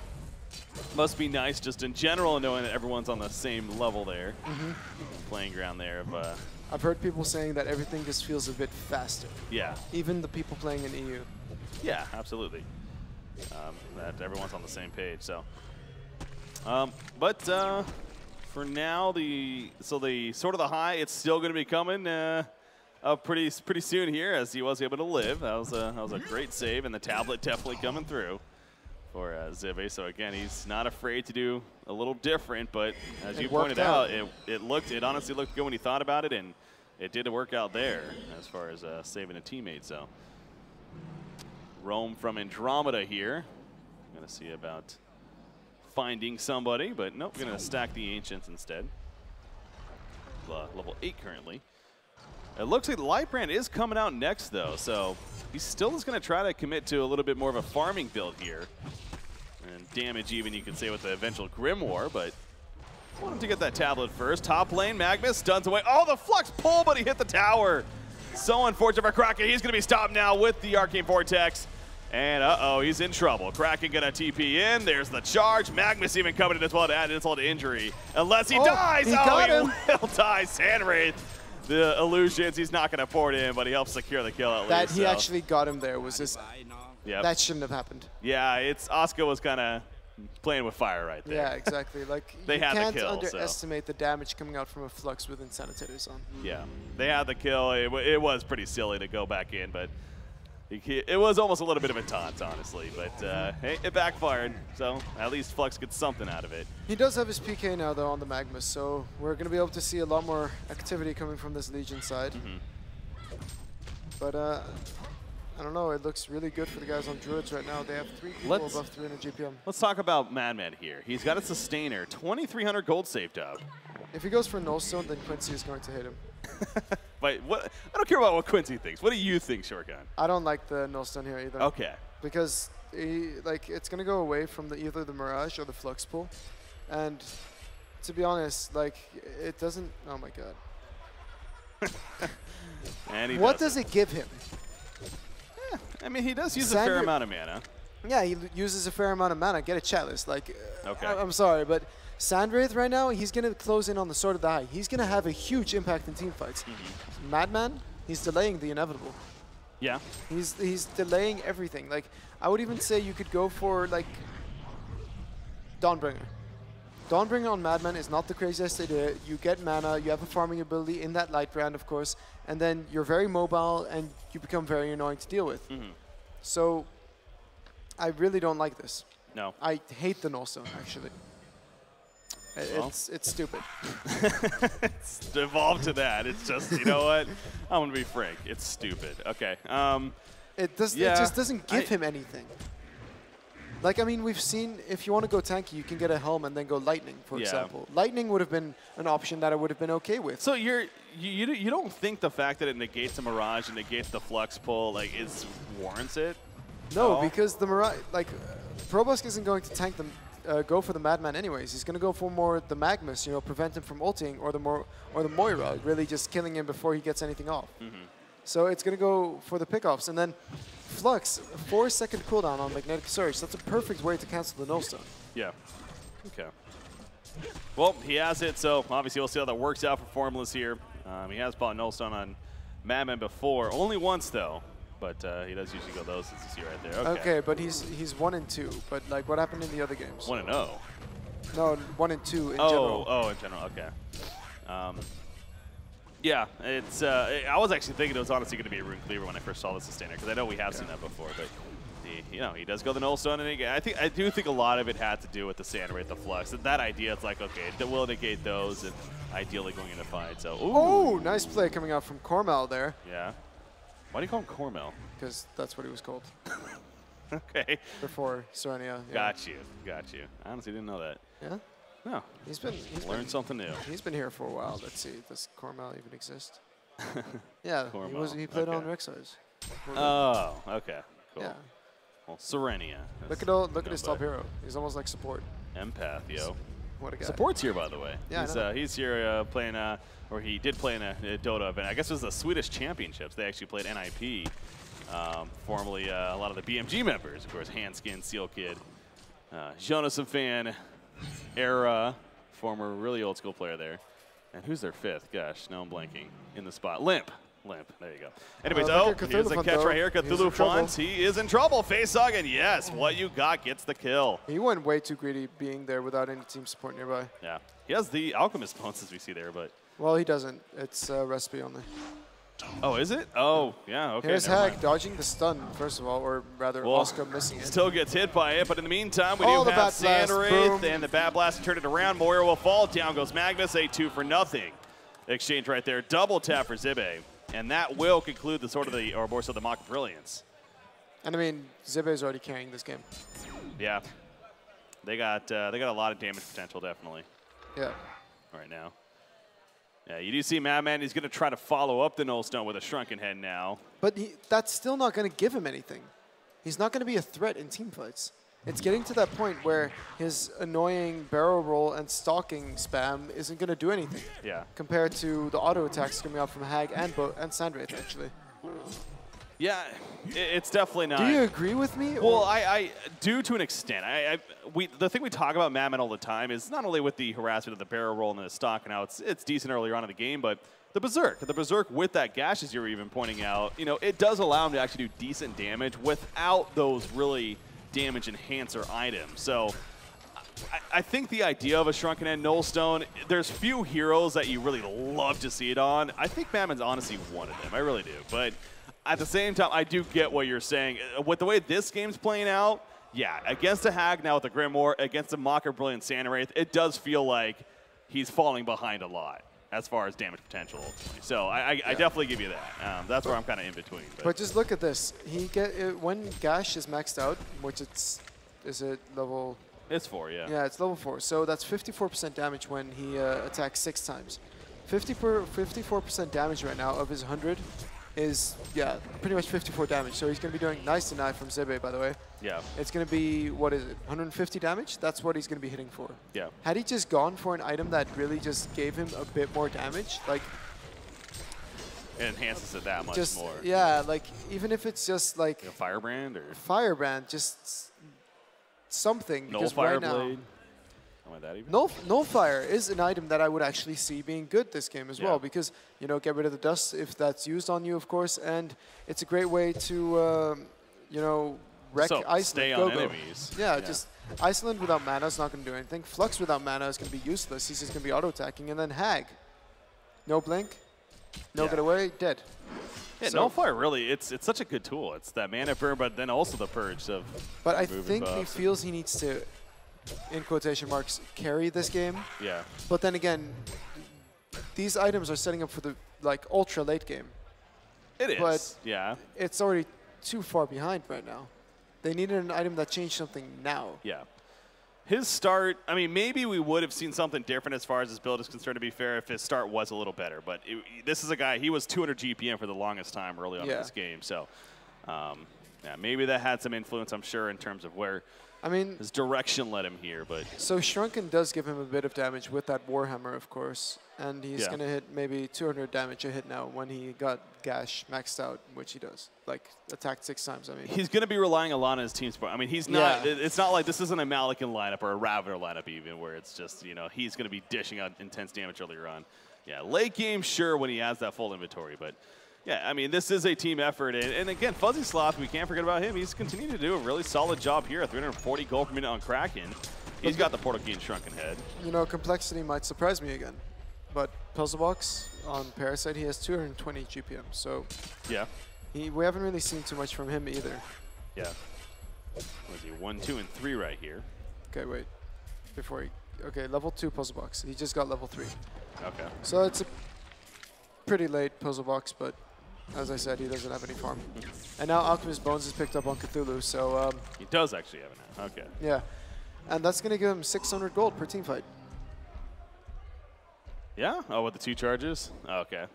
must be nice just in general knowing that everyone's on the same level there, playing ground there. I've heard people saying that everything just feels a bit faster. Yeah. Even the people playing in EU. Yeah, absolutely. That everyone's on the same page. So, for now, the Sword of the High, it's still going to be coming up pretty soon here, as he was able to live. That was a great save, and the tablet definitely coming through for Zibe. So again, he's not afraid to do a little different, but as you pointed out, it honestly looked good when he thought about it, and it did work out there as far as saving a teammate. So. Roam from Andromeda here. Gonna see about finding somebody, but nope, gonna stack the Ancients instead. Level 8 currently. It looks like Lightbrand is coming out next though, so he still is gonna try to commit to a little bit more of a farming build here. And damage even, you could say, with the eventual Grimoire, but I want him to get that tablet first. Top lane, Magnus stuns away. Oh, the Flux pull, but he hit the tower. So unfortunate for Kraken. He's gonna be stopped now with the Arcane Vortex. And uh-oh, he's in trouble. Kraken gonna TP in. There's the charge. Magnus even coming in as well to add insult to injury. Unless he dies. He got him. Will die. Sandwraith, the illusions. He's not gonna port in, but he helps secure the kill at least. He actually got him there was just, yep. That shouldn't have happened. Yeah, Oscar was kind of playing with fire right there. Yeah, exactly. Like, they had the kill, underestimate the damage coming out from a Flux with Insanitarius on. Yeah, they had the kill. It was pretty silly to go back in, but it was almost a little bit of a taunt, honestly, but hey, it backfired, so at least Flux gets something out of it. He does have his PK now, though, on the Magnus, so we're going to be able to see a lot more activity coming from this Legion side. But I don't know, it looks really good for the guys on Druidz right now. They have 3 people above 300 GPM. Let's talk about Madman here. He's got a Sustainer, 2,300 gold saved up. If he goes for Nullstone, then Quincy is going to hit him. But what? I don't care about what Quincy thinks. What do you think, Shortgun? I don't like the Nullstone here either. Okay. Because it's going to go away from either the Mirage or the Flux pool. And to be honest, it doesn't... Oh, my God. And what does it give him? Yeah, I mean, he does use a fair amount of mana. Yeah, he uses a fair amount of mana. Get a chalice. Okay. I'm sorry, but Sandwraith right now, he's going to close in on the Sword of the High. He's going to have a huge impact in team fights. Madman, he's delaying the inevitable. Yeah. He's delaying everything. I would even say you could go for, Dawnbringer. Dawnbringer on Madman is not the craziest idea. You get mana, you have a farming ability in that Lightbrand, of course, and then you're very mobile and you become very annoying to deal with. So I really don't like this. No. I hate the Nullstone, actually. Well. It's stupid. It's evolved to that. It's just, you know what? I'm going to be frank. It's stupid. Okay. It just doesn't give him anything. Like, I mean, we've seen if you want to go tanky, you can get a helm and then go lightning, for example. Lightning would have been an option that I would have been okay with. So you don't think the fact that it negates a Mirage and negates the Flux pull like warrants it? No, because the Mirage, like, Probusk isn't going to tank them. Go for the Madman anyways. He's going to go for more the Magnus, you know, prevent him from ulting, or the Moira, really just killing him before he gets anything off. So it's going to go for the pickoffs. And then Flux, 4-second cooldown on Magnetic Surge. That's a perfect way to cancel the Nullstone. Yeah. Okay. Well, he has it, so obviously we'll see how that works out for Formulas here. He has bought Nullstone on Madman before. Only once, though. But he does usually go those, as you see right there. Okay, but he's 1-2. But, like, what happened in the other games? 1-0. No, 1-2 in general. Oh, in general, okay. Yeah, it's. I was actually thinking it was honestly going to be a Rune Cleaver when I first saw the Sustainer, because I know we have seen that before. But he does go the Nullstone, and again, I do think a lot of it had to do with the Sand Wraith, the Flux. That idea, it's like, okay, we'll negate those, and ideally going into fight. So, ooh. Oh, nice play coming out from Cormal there. Yeah. Why do you call him Cormel? Because that's what he was called. Okay. Before Serenia. Yeah. Got you. I honestly didn't know that. Yeah? No. He's learned something new. He's been here for a while. Let's see. Does Cormal even exist? Yeah, he played on Rexars. Oh, okay. Cool. Yeah. Well, Serenia. Look at his top hero. He's almost like support. Empath, yo. What a guy. Support's here, by the way. Yeah, he's here playing, or he did play in a Dota event. I guess it was the Swedish Championships. They actually played NIP. Formerly, a lot of the BMG members, of course, Handskin, Seal Kid, Jonas Fan, Era, former really old school player there. And who's their fifth? Gosh, now I'm blanking. In the spot. Limp. There you go. Anyways, here's the catch right here. Cthulhu Font. He is in trouble. Facehug, and yes, what you got gets the kill. He went way too greedy being there without any team support nearby. Yeah. He has the Alchemist bonuses we see there, but... Well, he doesn't. It's recipe only. Oh, is it? Oh, yeah, okay. Here's Hag dodging the stun, first of all, or rather Oscar missing it. Still gets hit by it, but in the meantime, we do have Sand Wraith, and the Bat Blast to turn it around. Moira will fall. Down goes Magnus, a 2-for-0. Exchange right there. Double tap for Zibe. And that will conclude the or more so the Mock Brilliance. And I mean, Zibe is already carrying this game. Yeah. They got a lot of damage potential, definitely. Yeah. Right now. Yeah, you do see Madman. He's going to try to follow up the Nullstone with a Shrunken Head now. But that's still not going to give him anything. He's not going to be a threat in team fights. It's getting to that point where his annoying barrel roll and stalking spam isn't going to do anything. Yeah. Compared to the auto attacks coming out from Hag and Sand Wraith, actually. Yeah, it's definitely not. Do you agree with me? Well, I do to an extent. The thing we talk about Madman all the time is not only with the harassment of the barrel roll and the stock, and how it's decent earlier on in the game, but the Berserk with that gash, as you were even pointing out, it does allow him to actually do decent damage without those really damage enhancer items. So I think the idea of a Shrunken End Nullstone, there's few heroes that you really love to see it on. I think Madman's honestly one of them. I really do. But at the same time, I do get what you're saying. With the way this game's playing out, yeah, against a Hag now with the Grimoire, against a Mocker Brilliant Sand Wraith, it does feel like he's falling behind a lot as far as damage potential ultimately. So I definitely give you that. That's where I'm kind of in between. But just look at this. When Gash is maxed out, which is it level... It's 4, yeah. Yeah, it's level 4. So that's 54% damage when he attacks 6 times. 54% damage right now of his 100 is, yeah, pretty much 54 damage. So he's going to be doing nice deny from Zibe, by the way. Yeah. It's going to be, what is it, 150 damage? That's what he's going to be hitting for. Yeah. Had he just gone for an item that really just gave him a bit more damage, like... It enhances it that much more. Yeah, like, even if it's just like... A Firebrand or... Firebrand, just something. Null Fire Blade. Nullfire is an item that I would actually see being good this game as well, because, get rid of the dust if that's used on you, of course, and it's a great way to, wreck Iceland. Stay on enemies. Yeah, just Iceland without mana is not going to do anything. Flux without mana is going to be useless. He's just going to be auto-attacking. And then Hag. No blink, no get away, dead. Yeah, so Nullfire really, it's such a good tool. It's that mana burn, but then also the purge of... But I think he feels he needs to, in quotation marks, carry this game. Yeah. But then again, these items are setting up for the ultra late game. It is. But yeah. It's already too far behind right now. They needed an item that changed something now. Yeah. His start, I mean, maybe we would have seen something different as far as his build is concerned, to be fair, if his start was a little better. But this is a guy, he was 200 GPM for the longest time early on in this game. So, yeah, maybe that had some influence, I'm sure, in terms of where his direction led him here. But so Shrunken does give him a bit of damage with that Warhammer, of course. And he's going to hit maybe 200 damage a hit now when he got Gash maxed out, which he does. Like, attacked 6 times, I mean. He's going to be relying a lot on his team support. I mean, he's not, it's not like this isn't a Malikan lineup or a Ravener lineup even, where it's just, you know, he's going to be dishing out intense damage earlier on. Yeah, late game, sure, when he has that full inventory. But, yeah, I mean, this is a team effort. And again, Fuzzy Sloth, we can't forget about him. He's continuing to do a really solid job here at 340 gold per minute on Kraken. He's got the Portal Key and Shrunken Head. You know, complexity might surprise me again. But Puzzlebox on Parasite, he has 220 GPM. So yeah, we haven't really seen too much from him either. Yeah. Was he 1, 2, and 3 right here? Okay, wait. Before he, okay, level 2 Puzzlebox. He just got level 3. Okay. So it's a pretty late Puzzlebox, but as I said, he doesn't have any farm. And now Alchemist Bones is picked up on Cthulhu, so he does actually have it now. Okay. Yeah, and that's gonna give him 600 gold per team fight. Yeah? Oh, with the 2 charges? Okay.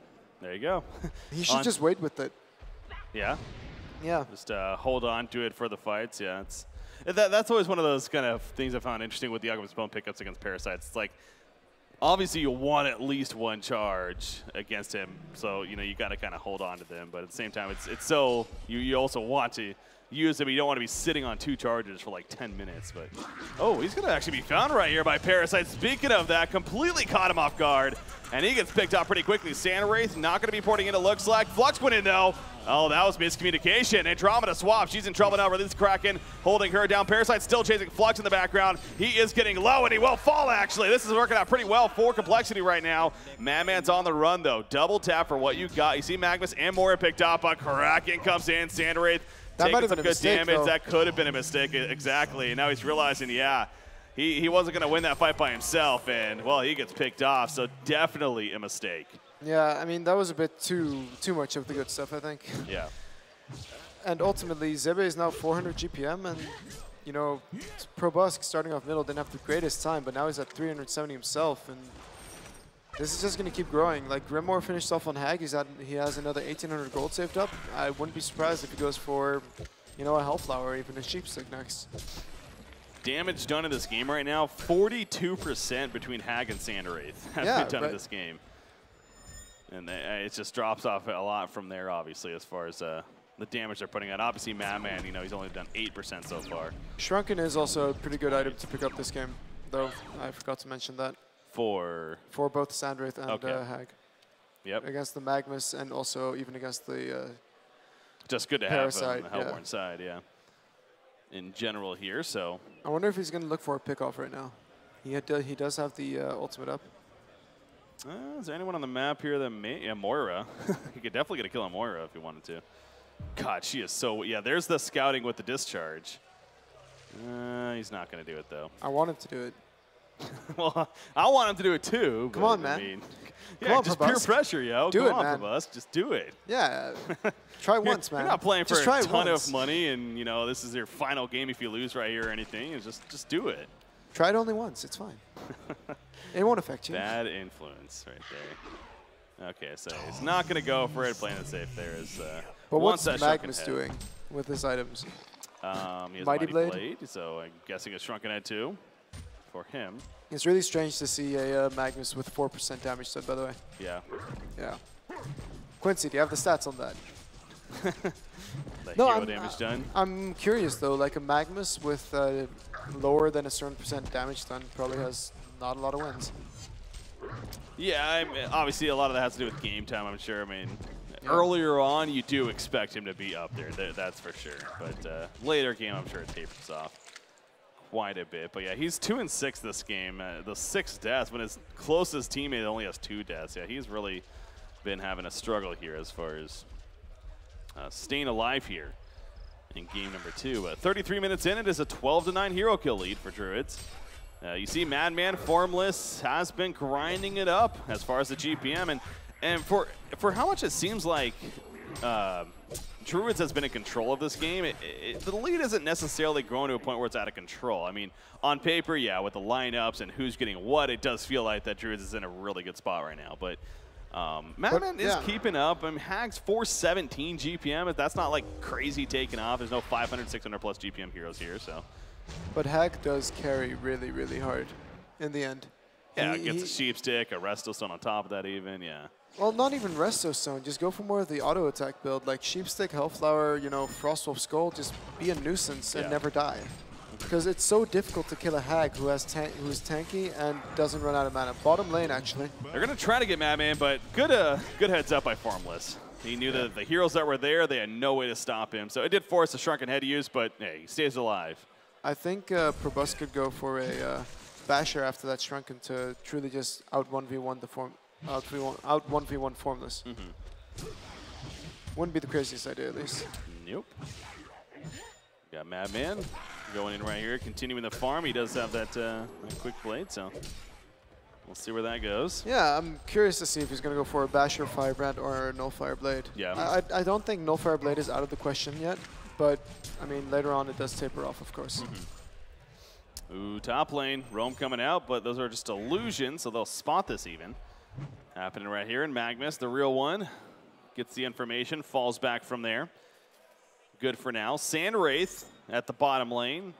There you go. He should just wait with it. Yeah? Yeah. Just hold on to it for the fights. Yeah, that's always one of those kind of things I found interesting with the Alchemist Bone pickups against Parasites. It's like, obviously you want at least 1 charge against him, so, you know, you got to kind of hold on to them. But at the same time, it's so, you also want to use them. You don't want to be sitting on 2 charges for like 10 minutes. But oh, he's going to actually be found right here by Parasite. Speaking of that, completely caught him off guard. And he gets picked up pretty quickly. Sandwraith not going to be porting in, it looks like. Flux went in, though. Oh, that was miscommunication. Andromeda swap. She's in trouble now. Release Kraken, holding her down. Parasite still chasing Flux in the background. He is getting low, and he will fall, actually. This is working out pretty well for compLexity right now. Madman's on the run, though. Double tap for what you got. You see Magnus and Moira picked up, but Kraken comes in. Sandwraith taking some good damage. Though. That could have been a mistake, exactly. And now he's realizing, yeah, he wasn't going to win that fight by himself, and, well, he gets picked off, so definitely a mistake. Yeah, I mean, that was a bit too much of the good stuff, I think. Yeah. And ultimately, Zebe is now 400 GPM, and, you know, Probusk starting off middle didn't have the greatest time, but now he's at 370 himself, and this is just going to keep growing. Like, Grimoire finished off on Hag. He has another 1,800 gold saved up. I wouldn't be surprised if he goes for, you know, a Hellflower or even a Sheepstick next. Damage done in this game right now, 42% between Hag and Sandwraith has been done in this game. And it just drops off a lot from there, obviously, as far as the damage they're putting out. Obviously, Madman, you know, he's only done 8% so far. Shrunken is also a pretty good item to pick up this game, though I forgot to mention that. For both Sandwraith and Hag. Yep. Against the Magnus and also even against the just good to Parasite, have on the Hellborn side, yeah. In general here, so. I wonder if he's going to look for a pick-off right now. He does have the ultimate up. Is there anyone on the map here that may? Yeah, Moira. He could definitely get a kill on Moira if he wanted to. God, she is so. Yeah, there's the scouting with the discharge. He's not going to do it, though. I want him to do it. Well, I want him to do it, too. Come on, man. I mean, yeah, just pure pressure, yo. Do it, Come on, man. Probusk. Just do it. Yeah. Try once, man. You're not playing for just a ton of money, and, you know, this is your final game if you lose right here or anything. It's just do it. Try it only once. It's fine. It won't affect you. Bad influence right there. Okay, so he's not going to go for it. Playing it safe there is. But what's Magnus doing with his items? He has Mighty Blade, so I'm guessing a Shrunken Head too for him. It's really strange to see a Magnus with 4% damage done, by the way. Yeah. Yeah. Quincy, do you have the stats on that? Hero damage done. I'm curious, though. Like a Magnus with lower than a certain % damage done probably has not a lot of wins. Yeah, I mean, obviously a lot of that has to do with game time, I'm sure. I mean, earlier on, you do expect him to be up there. That's for sure. But later game, I'm sure it tapers off quite a bit. But yeah, he's 2-6 this game. The 6 deaths, when his closest teammate only has 2 deaths. Yeah, he's really been having a struggle here as far as staying alive here in game number 2. 33 minutes in, it is a 12-9 hero kill lead for Druidz. You see Madman, Formless, has been grinding it up as far as the GPM. And for how much it seems like Druidz has been in control of this game. The lead isn't necessarily growing to a point where it's out of control. I mean, on paper, yeah, with the lineups and who's getting what, it does feel like that Druidz is in a really good spot right now. But Madman is keeping up. I mean, Hag's 417 GPM. That's not like crazy taking off. There's no 500, 600 plus GPM heroes here. So, but Hag does carry really, really hard in the end. Yeah, gets a sheep stick, a resto stone on top of that even, yeah. Well, not even resto stone. Just go for more of the auto attack build, like sheep stick, hellflower, you know, frostwolf skull. Just be a nuisance and never die, because it's so difficult to kill a Hag who's tanky and doesn't run out of mana. Bottom lane, actually. They're gonna try to get Madman, but good heads up by Formless. He knew that the heroes that were there, they had no way to stop him. So it did force a Shrunken Head use, but hey, he stays alive. I think Probus could go for a Basher after that Shrunken to truly just out 1v1 the form. Out 1v1 Formless. Wouldn't be the craziest idea, at least. Nope. Got Madman going in right here, continuing the farm. He does have that quick blade, so we'll see where that goes. Yeah, I'm curious to see if he's going to go for a Basher Firebrand or a Nullfire Blade. Yeah. I don't think Nullfire Blade is out of the question yet, but I mean later on it does taper off, of course. Ooh, top lane, Roam coming out, but those are just illusions, so they'll spot this even. Happening right here, and Magnus, the real one, gets the information, falls back from there. Good for now. Sandwraith at the bottom lane.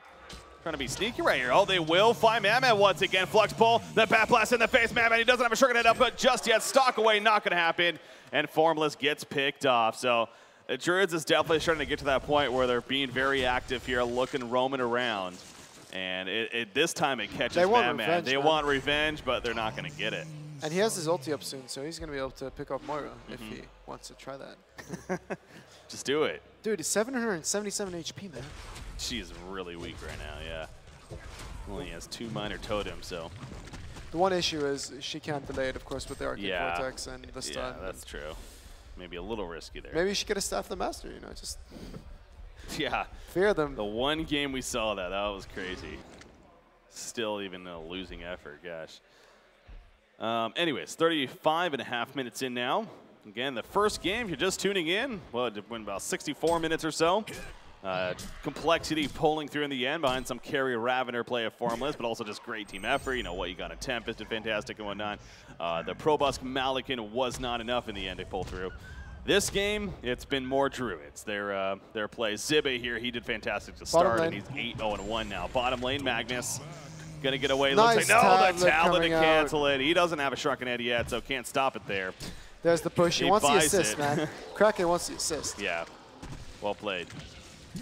Trying to be sneaky right here. Oh, they will find Madman once again. Flux pull, the Bat Blast in the face. Madman, he doesn't have a Shrunken Head up, but just yet. Stalk away, not going to happen. And Formless gets picked off. So Druidz is definitely starting to get to that point where they're being very active here, roaming around. And this time it catches Madman. They want revenge, but they're not going to get it. And he has his ulti up soon, so he's going to be able to pick off Moira if he wants to try that. Just do it. Dude, he's 777 HP, man. She's really weak right now, yeah. Only has 2 minor totems, so. The one issue is she can't delay it, of course, with the Arcane Vortex and the stun. Yeah, that's true. Maybe a little risky there. Maybe she could have staffed the Master, you know, just fear them. The one game we saw that was crazy. Still even a losing effort, gosh. Anyways, 35.5 minutes in now. Again, the first game, if you're just tuning in, well, it went about 64 minutes or so. compLexity pulling through in the end behind some carry Ravener play of Formless, but also just great team effort. You know what, you got a Tempest did fantastic and whatnot. The Probusk Malikan was not enough in the end to pull through. This game, it's been more Druidz. Their play. Zibbe here, he did fantastic to start, and he's 8-0-1 now. Bottom lane, Magnus. Gonna get away. Nice. Looks like, no, the Talon to cancel it. He doesn't have a Shrunken Head yet, so can't stop it there. There's the push. He wants the assist, man. Kraken wants the assist. Yeah, well played.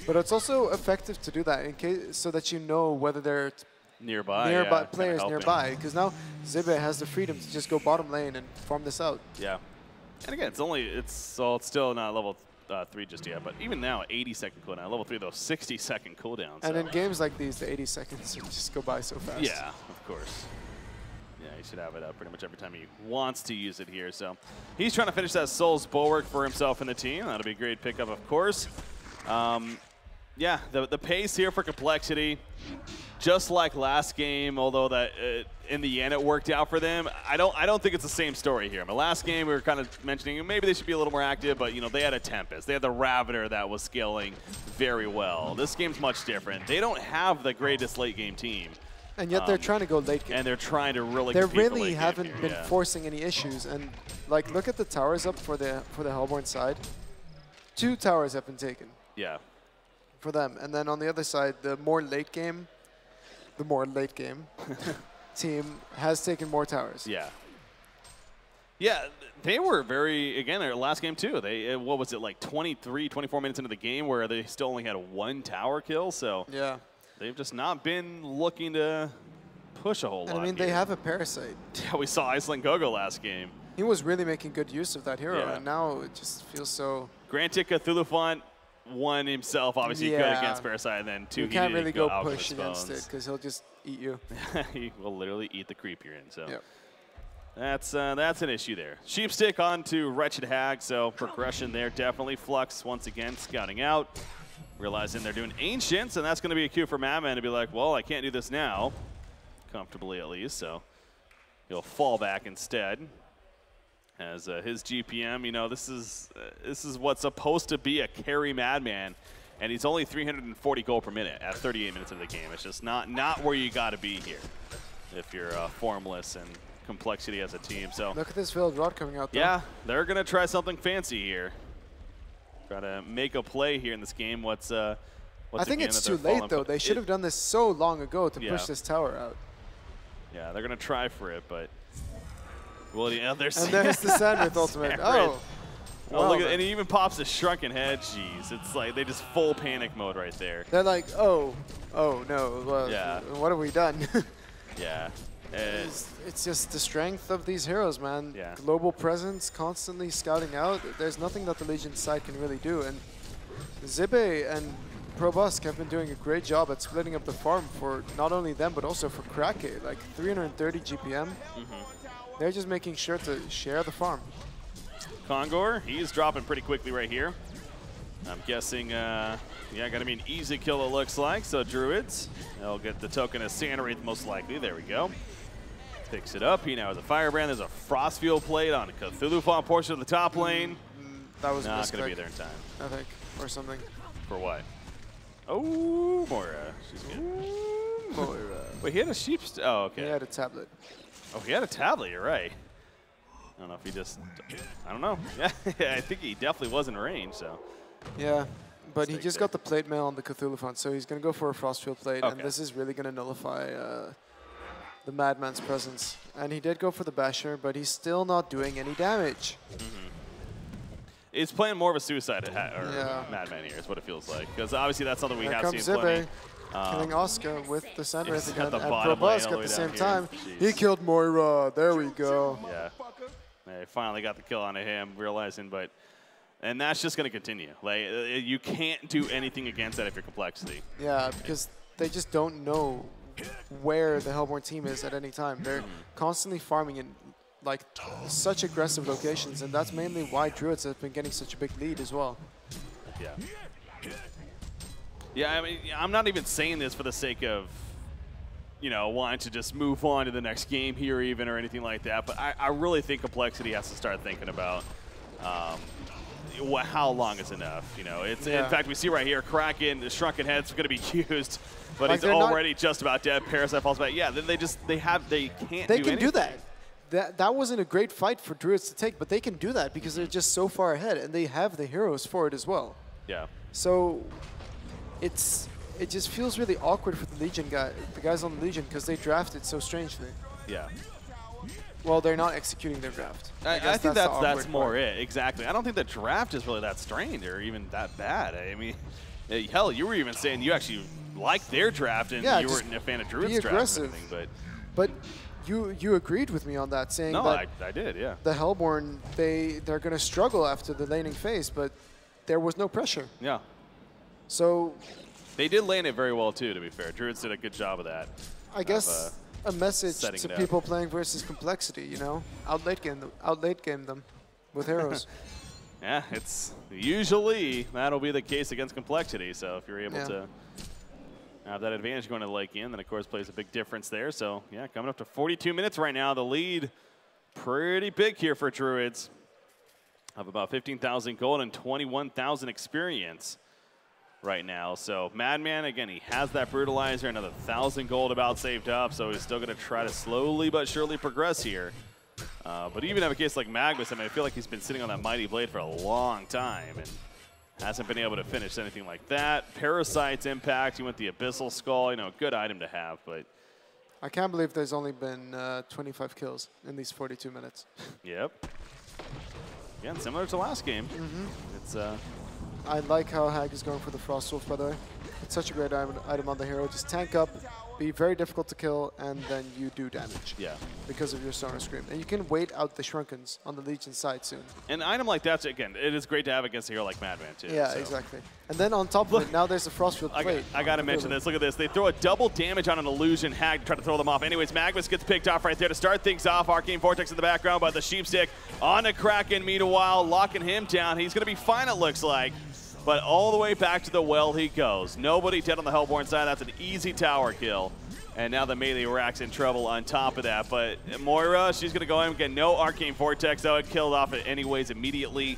But it's also effective to do that in case, so that you know whether they're nearby players nearby. Because now Zibbe has the freedom to just go bottom lane and farm this out. Yeah, and again, it's still not level 3 just yet, but even now, 80-second cooldown. Level 3 though, 60-second cooldown. And in games like these, the 80 seconds just go by so fast. Yeah, of course. Yeah, he should have it up pretty much every time he wants to use it here. So he's trying to finish that Soul's Bulwark for himself and the team. That'll be a great pickup, of course. Yeah, the pace here for compLexity, just like last game, although that in the end it worked out for them. I don't think it's the same story here. I mean, last game we were kind of mentioning maybe they should be a little more active, but you know they had a Tempest, they had the Ravener that was scaling very well. This game's much different. They don't have the greatest late game team. And yet they're trying to go late game. And they're trying to really. They really haven't been forcing any issues. And like, look at the towers up for the Hellborn side. 2 towers have been taken. Yeah. For them, and then on the other side, the more late game team has taken more towers. Yeah. Yeah, they were again, their last game too. They, what was it, like 23, 24 minutes into the game where they still only had 1 tower kill, so. Yeah. They've just not been looking to push a whole lot. I mean, they have a Parasite. Yeah, we saw Iceland Gogo last game. He was really making good use of that hero, and now it just feels so. Granted, Cthulhu Font won himself, obviously good against Parasite, and then 2 you can't really go push against it because he'll just eat you. He will literally eat the creep you're in. So that's an issue there. Sheepstick on to Wretched Hag, so progression there definitely. Flux once again scouting out, realizing they're doing Ancients, and that's going to be a cue for Madman to be like, well, I can't do this now, comfortably at least, so he'll fall back instead. As his GPM, you know, this is what's supposed to be a carry madman, and he's only 340 gold per minute at 38 minutes of the game. It's just not where you got to be here if you're formless and compLexity as a team. So look at this Veiled Rod coming out though. Yeah, they're gonna try something fancy here. Try to make a play here in this game. I think it's too late though. They should have done this so long ago to push this tower out. Yeah, they're gonna try for it, but well, yeah, there's the Sandwith ultimate. Oh, well, look at, and he even pops a shrunken head. Jeez, it's like they just full panic mode right there. They're like, oh no, well, yeah. What have we done? Yeah. It's just the strength of these heroes, man. Yeah. Global presence, constantly scouting out. There's nothing that the Legion side can really do. And Zibe and Probusk have been doing a great job at splitting up the farm for not only them, but also for Krake. Like 330 GPM. They're just making sure to share the farm. Kongor, he's dropping pretty quickly right here. I'm guessing, yeah, gonna be an easy kill it looks like. So Druidz, they'll get the token of Sandwraith most likely. There we go. Picks it up. He now has a Firebrand. There's a Frostfield plate on a Cthulhu Fawn portion of the top lane. That was not going to be there in time. I think, or something. For what? Oh, Moira. She's good. Moira. Wait, he had a sheep. Oh, okay. He had a tablet. Oh, he had a tablet. You're right. I don't know if he just. I don't know. Yeah, I think he definitely was in range. So. Yeah. But he just got the plate mail on the Cthulhu Fawn, so he's going to go for a Frostfield plate, and this is really going to nullify the Madman's presence. And he did go for the Basher, but he's still not doing any damage. He's playing more of a suicide Madman here, is what it feels like. Because obviously that's something we have seen plenty. Killing Oscar with the Sandwraith again, and Probusk at the same time. He killed Moira. There we go. Yeah. They finally got the kill onto him, realizing, but. And that's just going to continue. Like, you can't do anything against that if you're compLexity. Yeah, because they just don't know where the Hellborn team is at any time. They're constantly farming in like such aggressive locations, and that's mainly why Druidz have been getting such a big lead as well. Yeah. Yeah, I mean, I'm not even saying this for the sake of, you know, wanting to just move on to the next game here even or anything like that, but I really think compLexity has to start thinking about how long is enough. You know, it's in fact we see right here, Kraken, the shrunken head's going to be used, but like he's already just about dead. Parasite falls back. Yeah, then they can't do that. That wasn't a great fight for Druidz to take, but they can do that because they're just so far ahead, and they have the heroes for it as well. Yeah. So it just feels really awkward for the Legion the guys on the Legion, because they drafted so strangely. Yeah. Well, they're not executing their draft. I think that's more it. Exactly. I don't think the draft is really that strange or even that bad. I mean, hell, you were even saying you actually liked their draft and you weren't a fan of Druid's draft or anything. But you agreed with me on that, saying that I did, yeah. The Hellborn, they're going to struggle after the laning phase, but there was no pressure. Yeah. So they did lane it very well too, to be fair. Druidz did a good job of that. I guess a message to people playing versus compLexity, you know, out late game them with heroes. Yeah, it's usually that'll be the case against compLexity. So if you're able to have that advantage going to the late game, then of course plays a big difference there. So yeah, coming up to 42 minutes right now, the lead pretty big here for Druidz. Of about 15,000 gold and 21,000 experience right now. So Madman, again, he has that Brutalizer, another 1,000 gold about saved up, so he's still going to try to slowly but surely progress here. But even in a case like Magnus, I mean, I feel like he's been sitting on that Mighty Blade for a long time and hasn't been able to finish anything like that. Parasite's impact, he went the Abyssal Skull, you know, good item to have, but... I can't believe there's only been 25 kills in these 42 minutes. Yep. Again, similar to last game. It's I like how Hag is going for the Frost Wolf, by the way. It's such a great item on the hero. Just tank up, be very difficult to kill, and then you do damage. Yeah. Because of your Sonar Scream. And you can wait out the Shrunkens on the Legion side soon. An item like that, again, it is great to have against a hero like Madman, too. Yeah, exactly. And then on top of it, now there's a Frostfield plate. I got to mention this. Look at this. They throw a double damage on an Illusion Hag to try to throw them off. Anyways, Magnus gets picked off right there to start things off. Arcane Vortex in the background, but the Sheepstick on a Kraken, meanwhile, locking him down. He's going to be fine, it looks like. But all the way back to the well he goes. Nobody dead on the Hellborn side. That's an easy tower kill. And now the melee rack's in trouble on top of that. But Moira, she's going to go in and get no Arcane Vortex, though. It killed off it anyways immediately.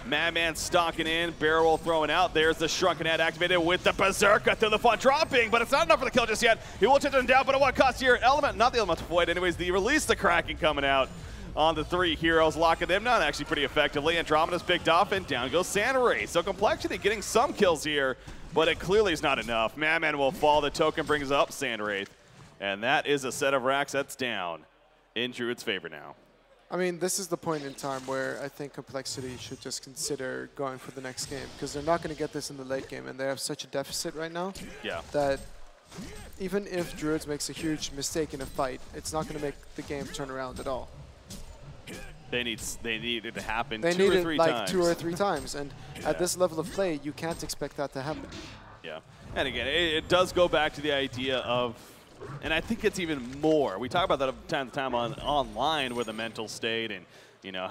Madman stalking in, barrel roll throwing out. There's the Shrunken Head activated with the Berserker through the front, dropping, but it's not enough for the kill just yet. He will take them down, but at what cost here? Element, not the Elemental Void, anyways. The release the Kraken coming out on the 3 heroes, locking them down actually pretty effectively. Andromeda's picked off, and down goes Sandray. So compLexity getting some kills here, but it clearly is not enough. Madman will fall. The token brings up Sandray, and that is a set of racks that's down in Druid's favor now. I mean, this is the point in time where I think compLexity should just consider going for the next game, because they're not going to get this in the late game, and they have such a deficit right now that even if Druidz makes a huge mistake in a fight, it's not going to make the game turn around at all. They need it to happen they two need or three it like times. 2 or 3 times, and at this level of play, you can't expect that to happen. Yeah, and again, it does go back to the idea of, and I think it's even more. We talk about that time to time online with the mental state, and you know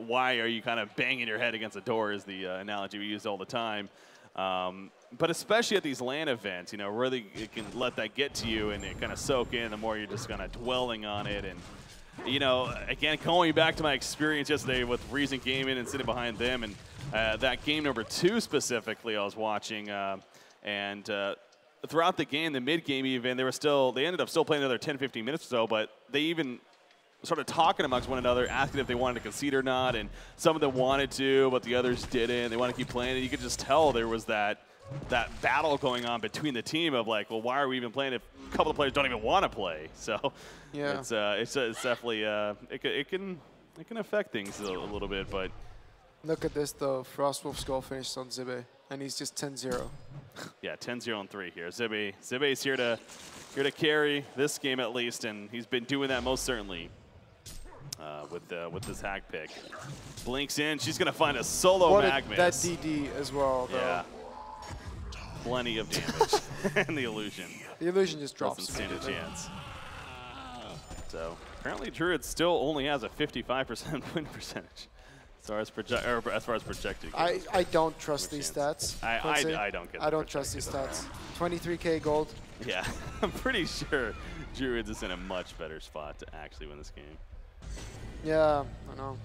why are you kind of banging your head against a door is the analogy we use all the time. But especially at these LAN events, you know, really it can let that get to you and it kind of soak in. The more you're just kind of dwelling on it, and you know, again, going back to my experience yesterday with Reason Gaming and sitting behind them, and that game number 2 specifically, I was watching, and throughout the game, the mid-game even, they ended up still playing another 10, 15 minutes or so, but they even started talking amongst one another, asking if they wanted to concede or not, and some of them wanted to, but the others didn't. They wanted to keep playing, and you could just tell there was that battle going on between the team of like, well, why are we even playing if a couple of players don't even want to play? So yeah, it's definitely it can affect things a little bit. But look at this though, Frostwolf Skull finished on Zibbe, and he's just 10-0. Yeah, 10-0 and 3 here. Zibbe's here to carry this game at least, and he's been doing that most certainly. With this hack pick, blinks in. She's gonna find a solo Magnus. That DD as well, though. Yeah. Plenty of damage. And the illusion. The illusion just drops. Doesn't stand a chance. So apparently Druidz still only has a 55% win percentage as far as projected. I don't trust these stats. I don't get. I don't trust these stats. 23K gold. Yeah, I'm pretty sure Druidz is in a much better spot to actually win this game. Yeah, I know.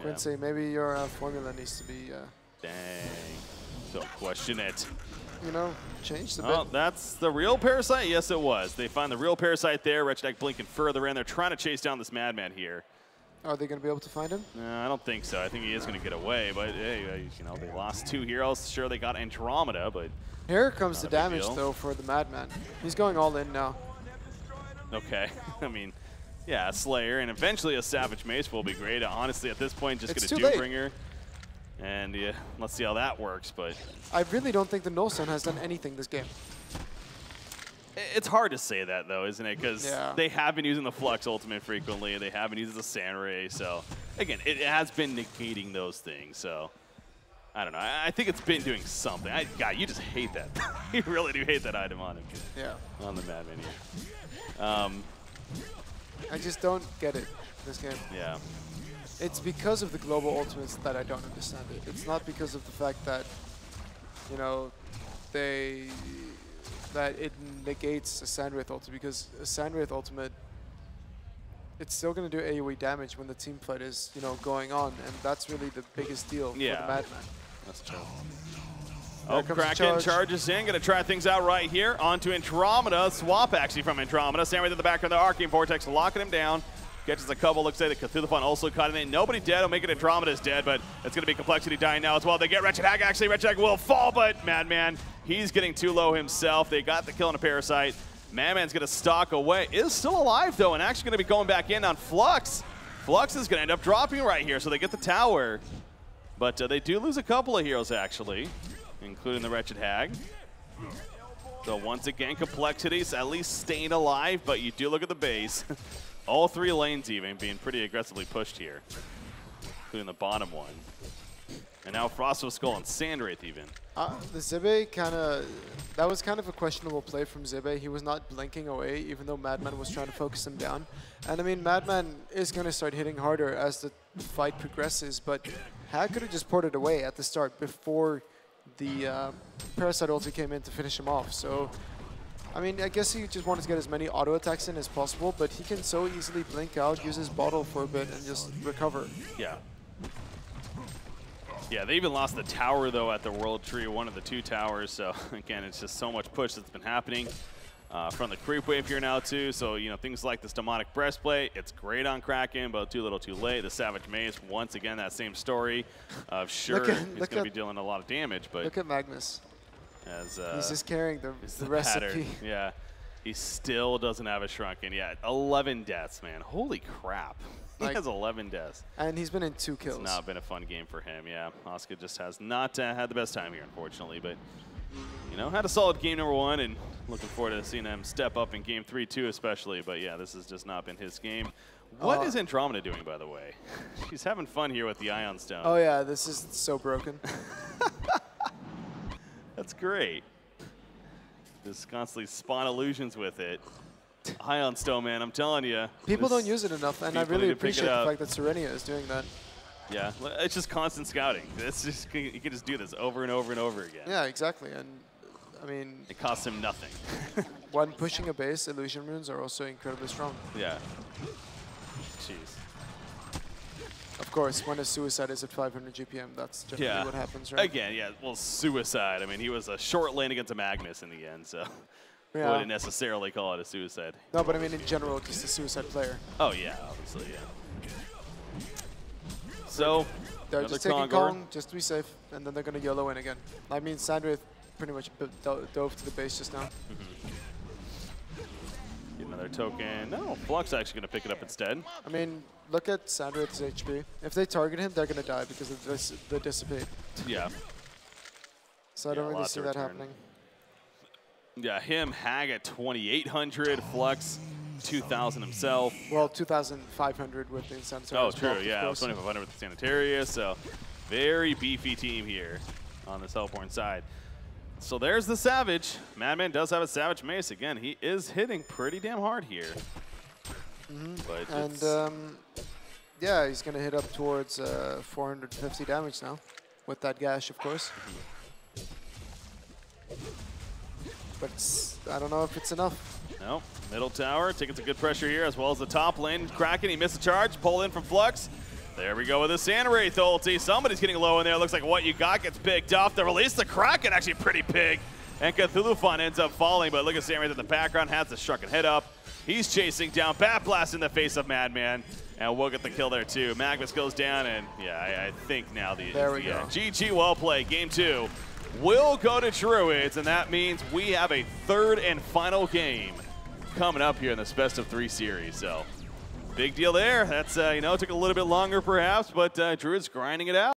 Quincy, maybe your formula needs to be. Dang. Don't question it. You know, changed a bit. Oh, that's the real Parasite? Yes, it was. They find the real Parasite there. Wretched blinking further in. They're trying to chase down this Madman here. Are they going to be able to find him? I don't think so. I think he is going to get away. But, hey, you know, they lost 2 heroes. Sure, they got Andromeda, but... Here comes the damage, though, for the Madman. He's going all in now. Okay. I mean, yeah, a Slayer, and eventually a Savage Mace will be great. Honestly, at this point, just get a Doombringer. And yeah, let's see how that works. But I really don't think the Nullsun has done anything this game. It's hard to say that, though, isn't it? Because they have been using the Flux Ultimate frequently. They have been using the Sandray. So, again, it has been negating those things. So, I don't know. I think it's been doing something. God, you just hate that. You really do hate that item on him. Yeah. On the Madman here. I just don't get it, this game. Yeah. It's because of the global ultimates that I don't understand it. It's not because of the fact that, you know, that it negates a Sandwraith ultimate, because a Sandwraith ultimate, it's still going to do AoE damage when the team fight is, you know, going on, and that's really the biggest deal for the Madman. That's true. Oh, Kraken charges in, going to try things out right here. Onto Andromeda, swap actually from Andromeda. Sandwraith in the back of the Arcane Vortex, locking him down. Catches a couple, looks like the Cthulhu also caught in. Nobody dead, will make it Andromeda's dead, but it's going to be compLexity dying now as well. They get Wretched Hag, actually. Wretched Hag will fall, but Madman, he's getting too low himself. They got the kill on a Parasite. Madman's going to stalk away. Is still alive, though, and actually going to be going back in on Flux. Flux is going to end up dropping right here, so they get the tower. But they do lose a couple of heroes, actually, including the Wretched Hag. So once again, compLexity's at least staying alive, but you do look at the base. All 3 lanes even being pretty aggressively pushed here, including the bottom one. And now Frostwolf Skull and Sandwraith even. The Zibbe that was kind of a questionable play from Zibbe. He was not blinking away, even though Madman was trying to focus him down. And I mean, Madman is going to start hitting harder as the fight progresses, but Hag could have just ported away at the start before the Parasite ulti came in to finish him off. So I mean, I guess he just wanted to get as many auto attacks in as possible, but he can so easily blink out, use his bottle for a bit, and just recover. Yeah. Yeah, they even lost the tower, though, at the World Tree, one of the 2 towers. So, again, it's just so much push that's been happening from the creep wave here now, too. So, you know, things like this demonic breastplate, it's great on Kraken, but too little too late. The Savage Mace, once again, that same story of sure he's going to be dealing a lot of damage. But look at Magnus. As, he's just carrying the recipe. Pattern. Yeah, he still doesn't have a Shrunken yet. 11 deaths, man. Holy crap. He has 11 deaths. And he's been in 2 kills. It's not been a fun game for him, yeah. Oscar just has not had the best time here, unfortunately. But, you know, had a solid game number 1, and looking forward to seeing him step up in game 3, too, especially. But, yeah, this has just not been his game. What is Andromeda doing, by the way? She's having fun here with the Ion Stone. Oh, yeah, this is so broken. That's great. Just constantly spawn illusions with it. Ion Stone, man, I'm telling you. People don't use it enough, and I really appreciate the fact that Serenia is doing that. Yeah, it's just constant scouting. It's just, you can just do this over and over and over again. Yeah, exactly. And I mean, it costs him nothing. when pushing a base, illusion runes are also incredibly strong. Yeah. Jeez. Of course, when a suicide is at 500 GPM, that's generally what happens, right? Again, yeah, well, suicide. I mean, he was a short lane against a Magnus in the end, so wouldn't necessarily call it a suicide. No, but I mean, in general, just a suicide player. Oh, yeah, obviously, yeah. So, they're just taking Kong just to be safe, and then they're going to YOLO in again. I mean, Sandwraith pretty much dove to the base just now. Get another token. No, Flux actually going to pick it up instead. I mean, look at Sandwraith's HP. If they target him, they're going to die because of the dissipate. Yeah. So I don't really see that happening. Yeah, him, Hag at 2,800, Flux 2,000 himself. Well, 2,500 with the Sanitarius. Oh, true, yeah, 2,500 with the Sanitarius, so very beefy team here on the Hellborn side. So there's the Savage. Madman does have a Savage Mace. Again, he is hitting pretty damn hard here. But and, yeah, he's going to hit up towards 450 damage now with that gash, of course. But I don't know if it's enough. No, middle tower taking some good pressure here, as well as the top lane. Kraken, he missed a charge, pull in from Flux. There we go with the Sandwraith ulti. Somebody's getting low in there. Looks like what you got gets picked off. The release, the Kraken actually pretty big. And Cthulhufon ends up falling, but look at Sandwraith in the background, has the Shrunken head up. He's chasing down, Bat Blast in the face of Madman. And we'll get the kill there too. Magnus goes down, and yeah, I think now there we go. GG, well played. Game 2 will go to Druidz, and that means we have a 3rd and final game coming up here in this best of 3 series. So big deal there. That's, you know, took a little bit longer perhaps, but Druidz grinding it out.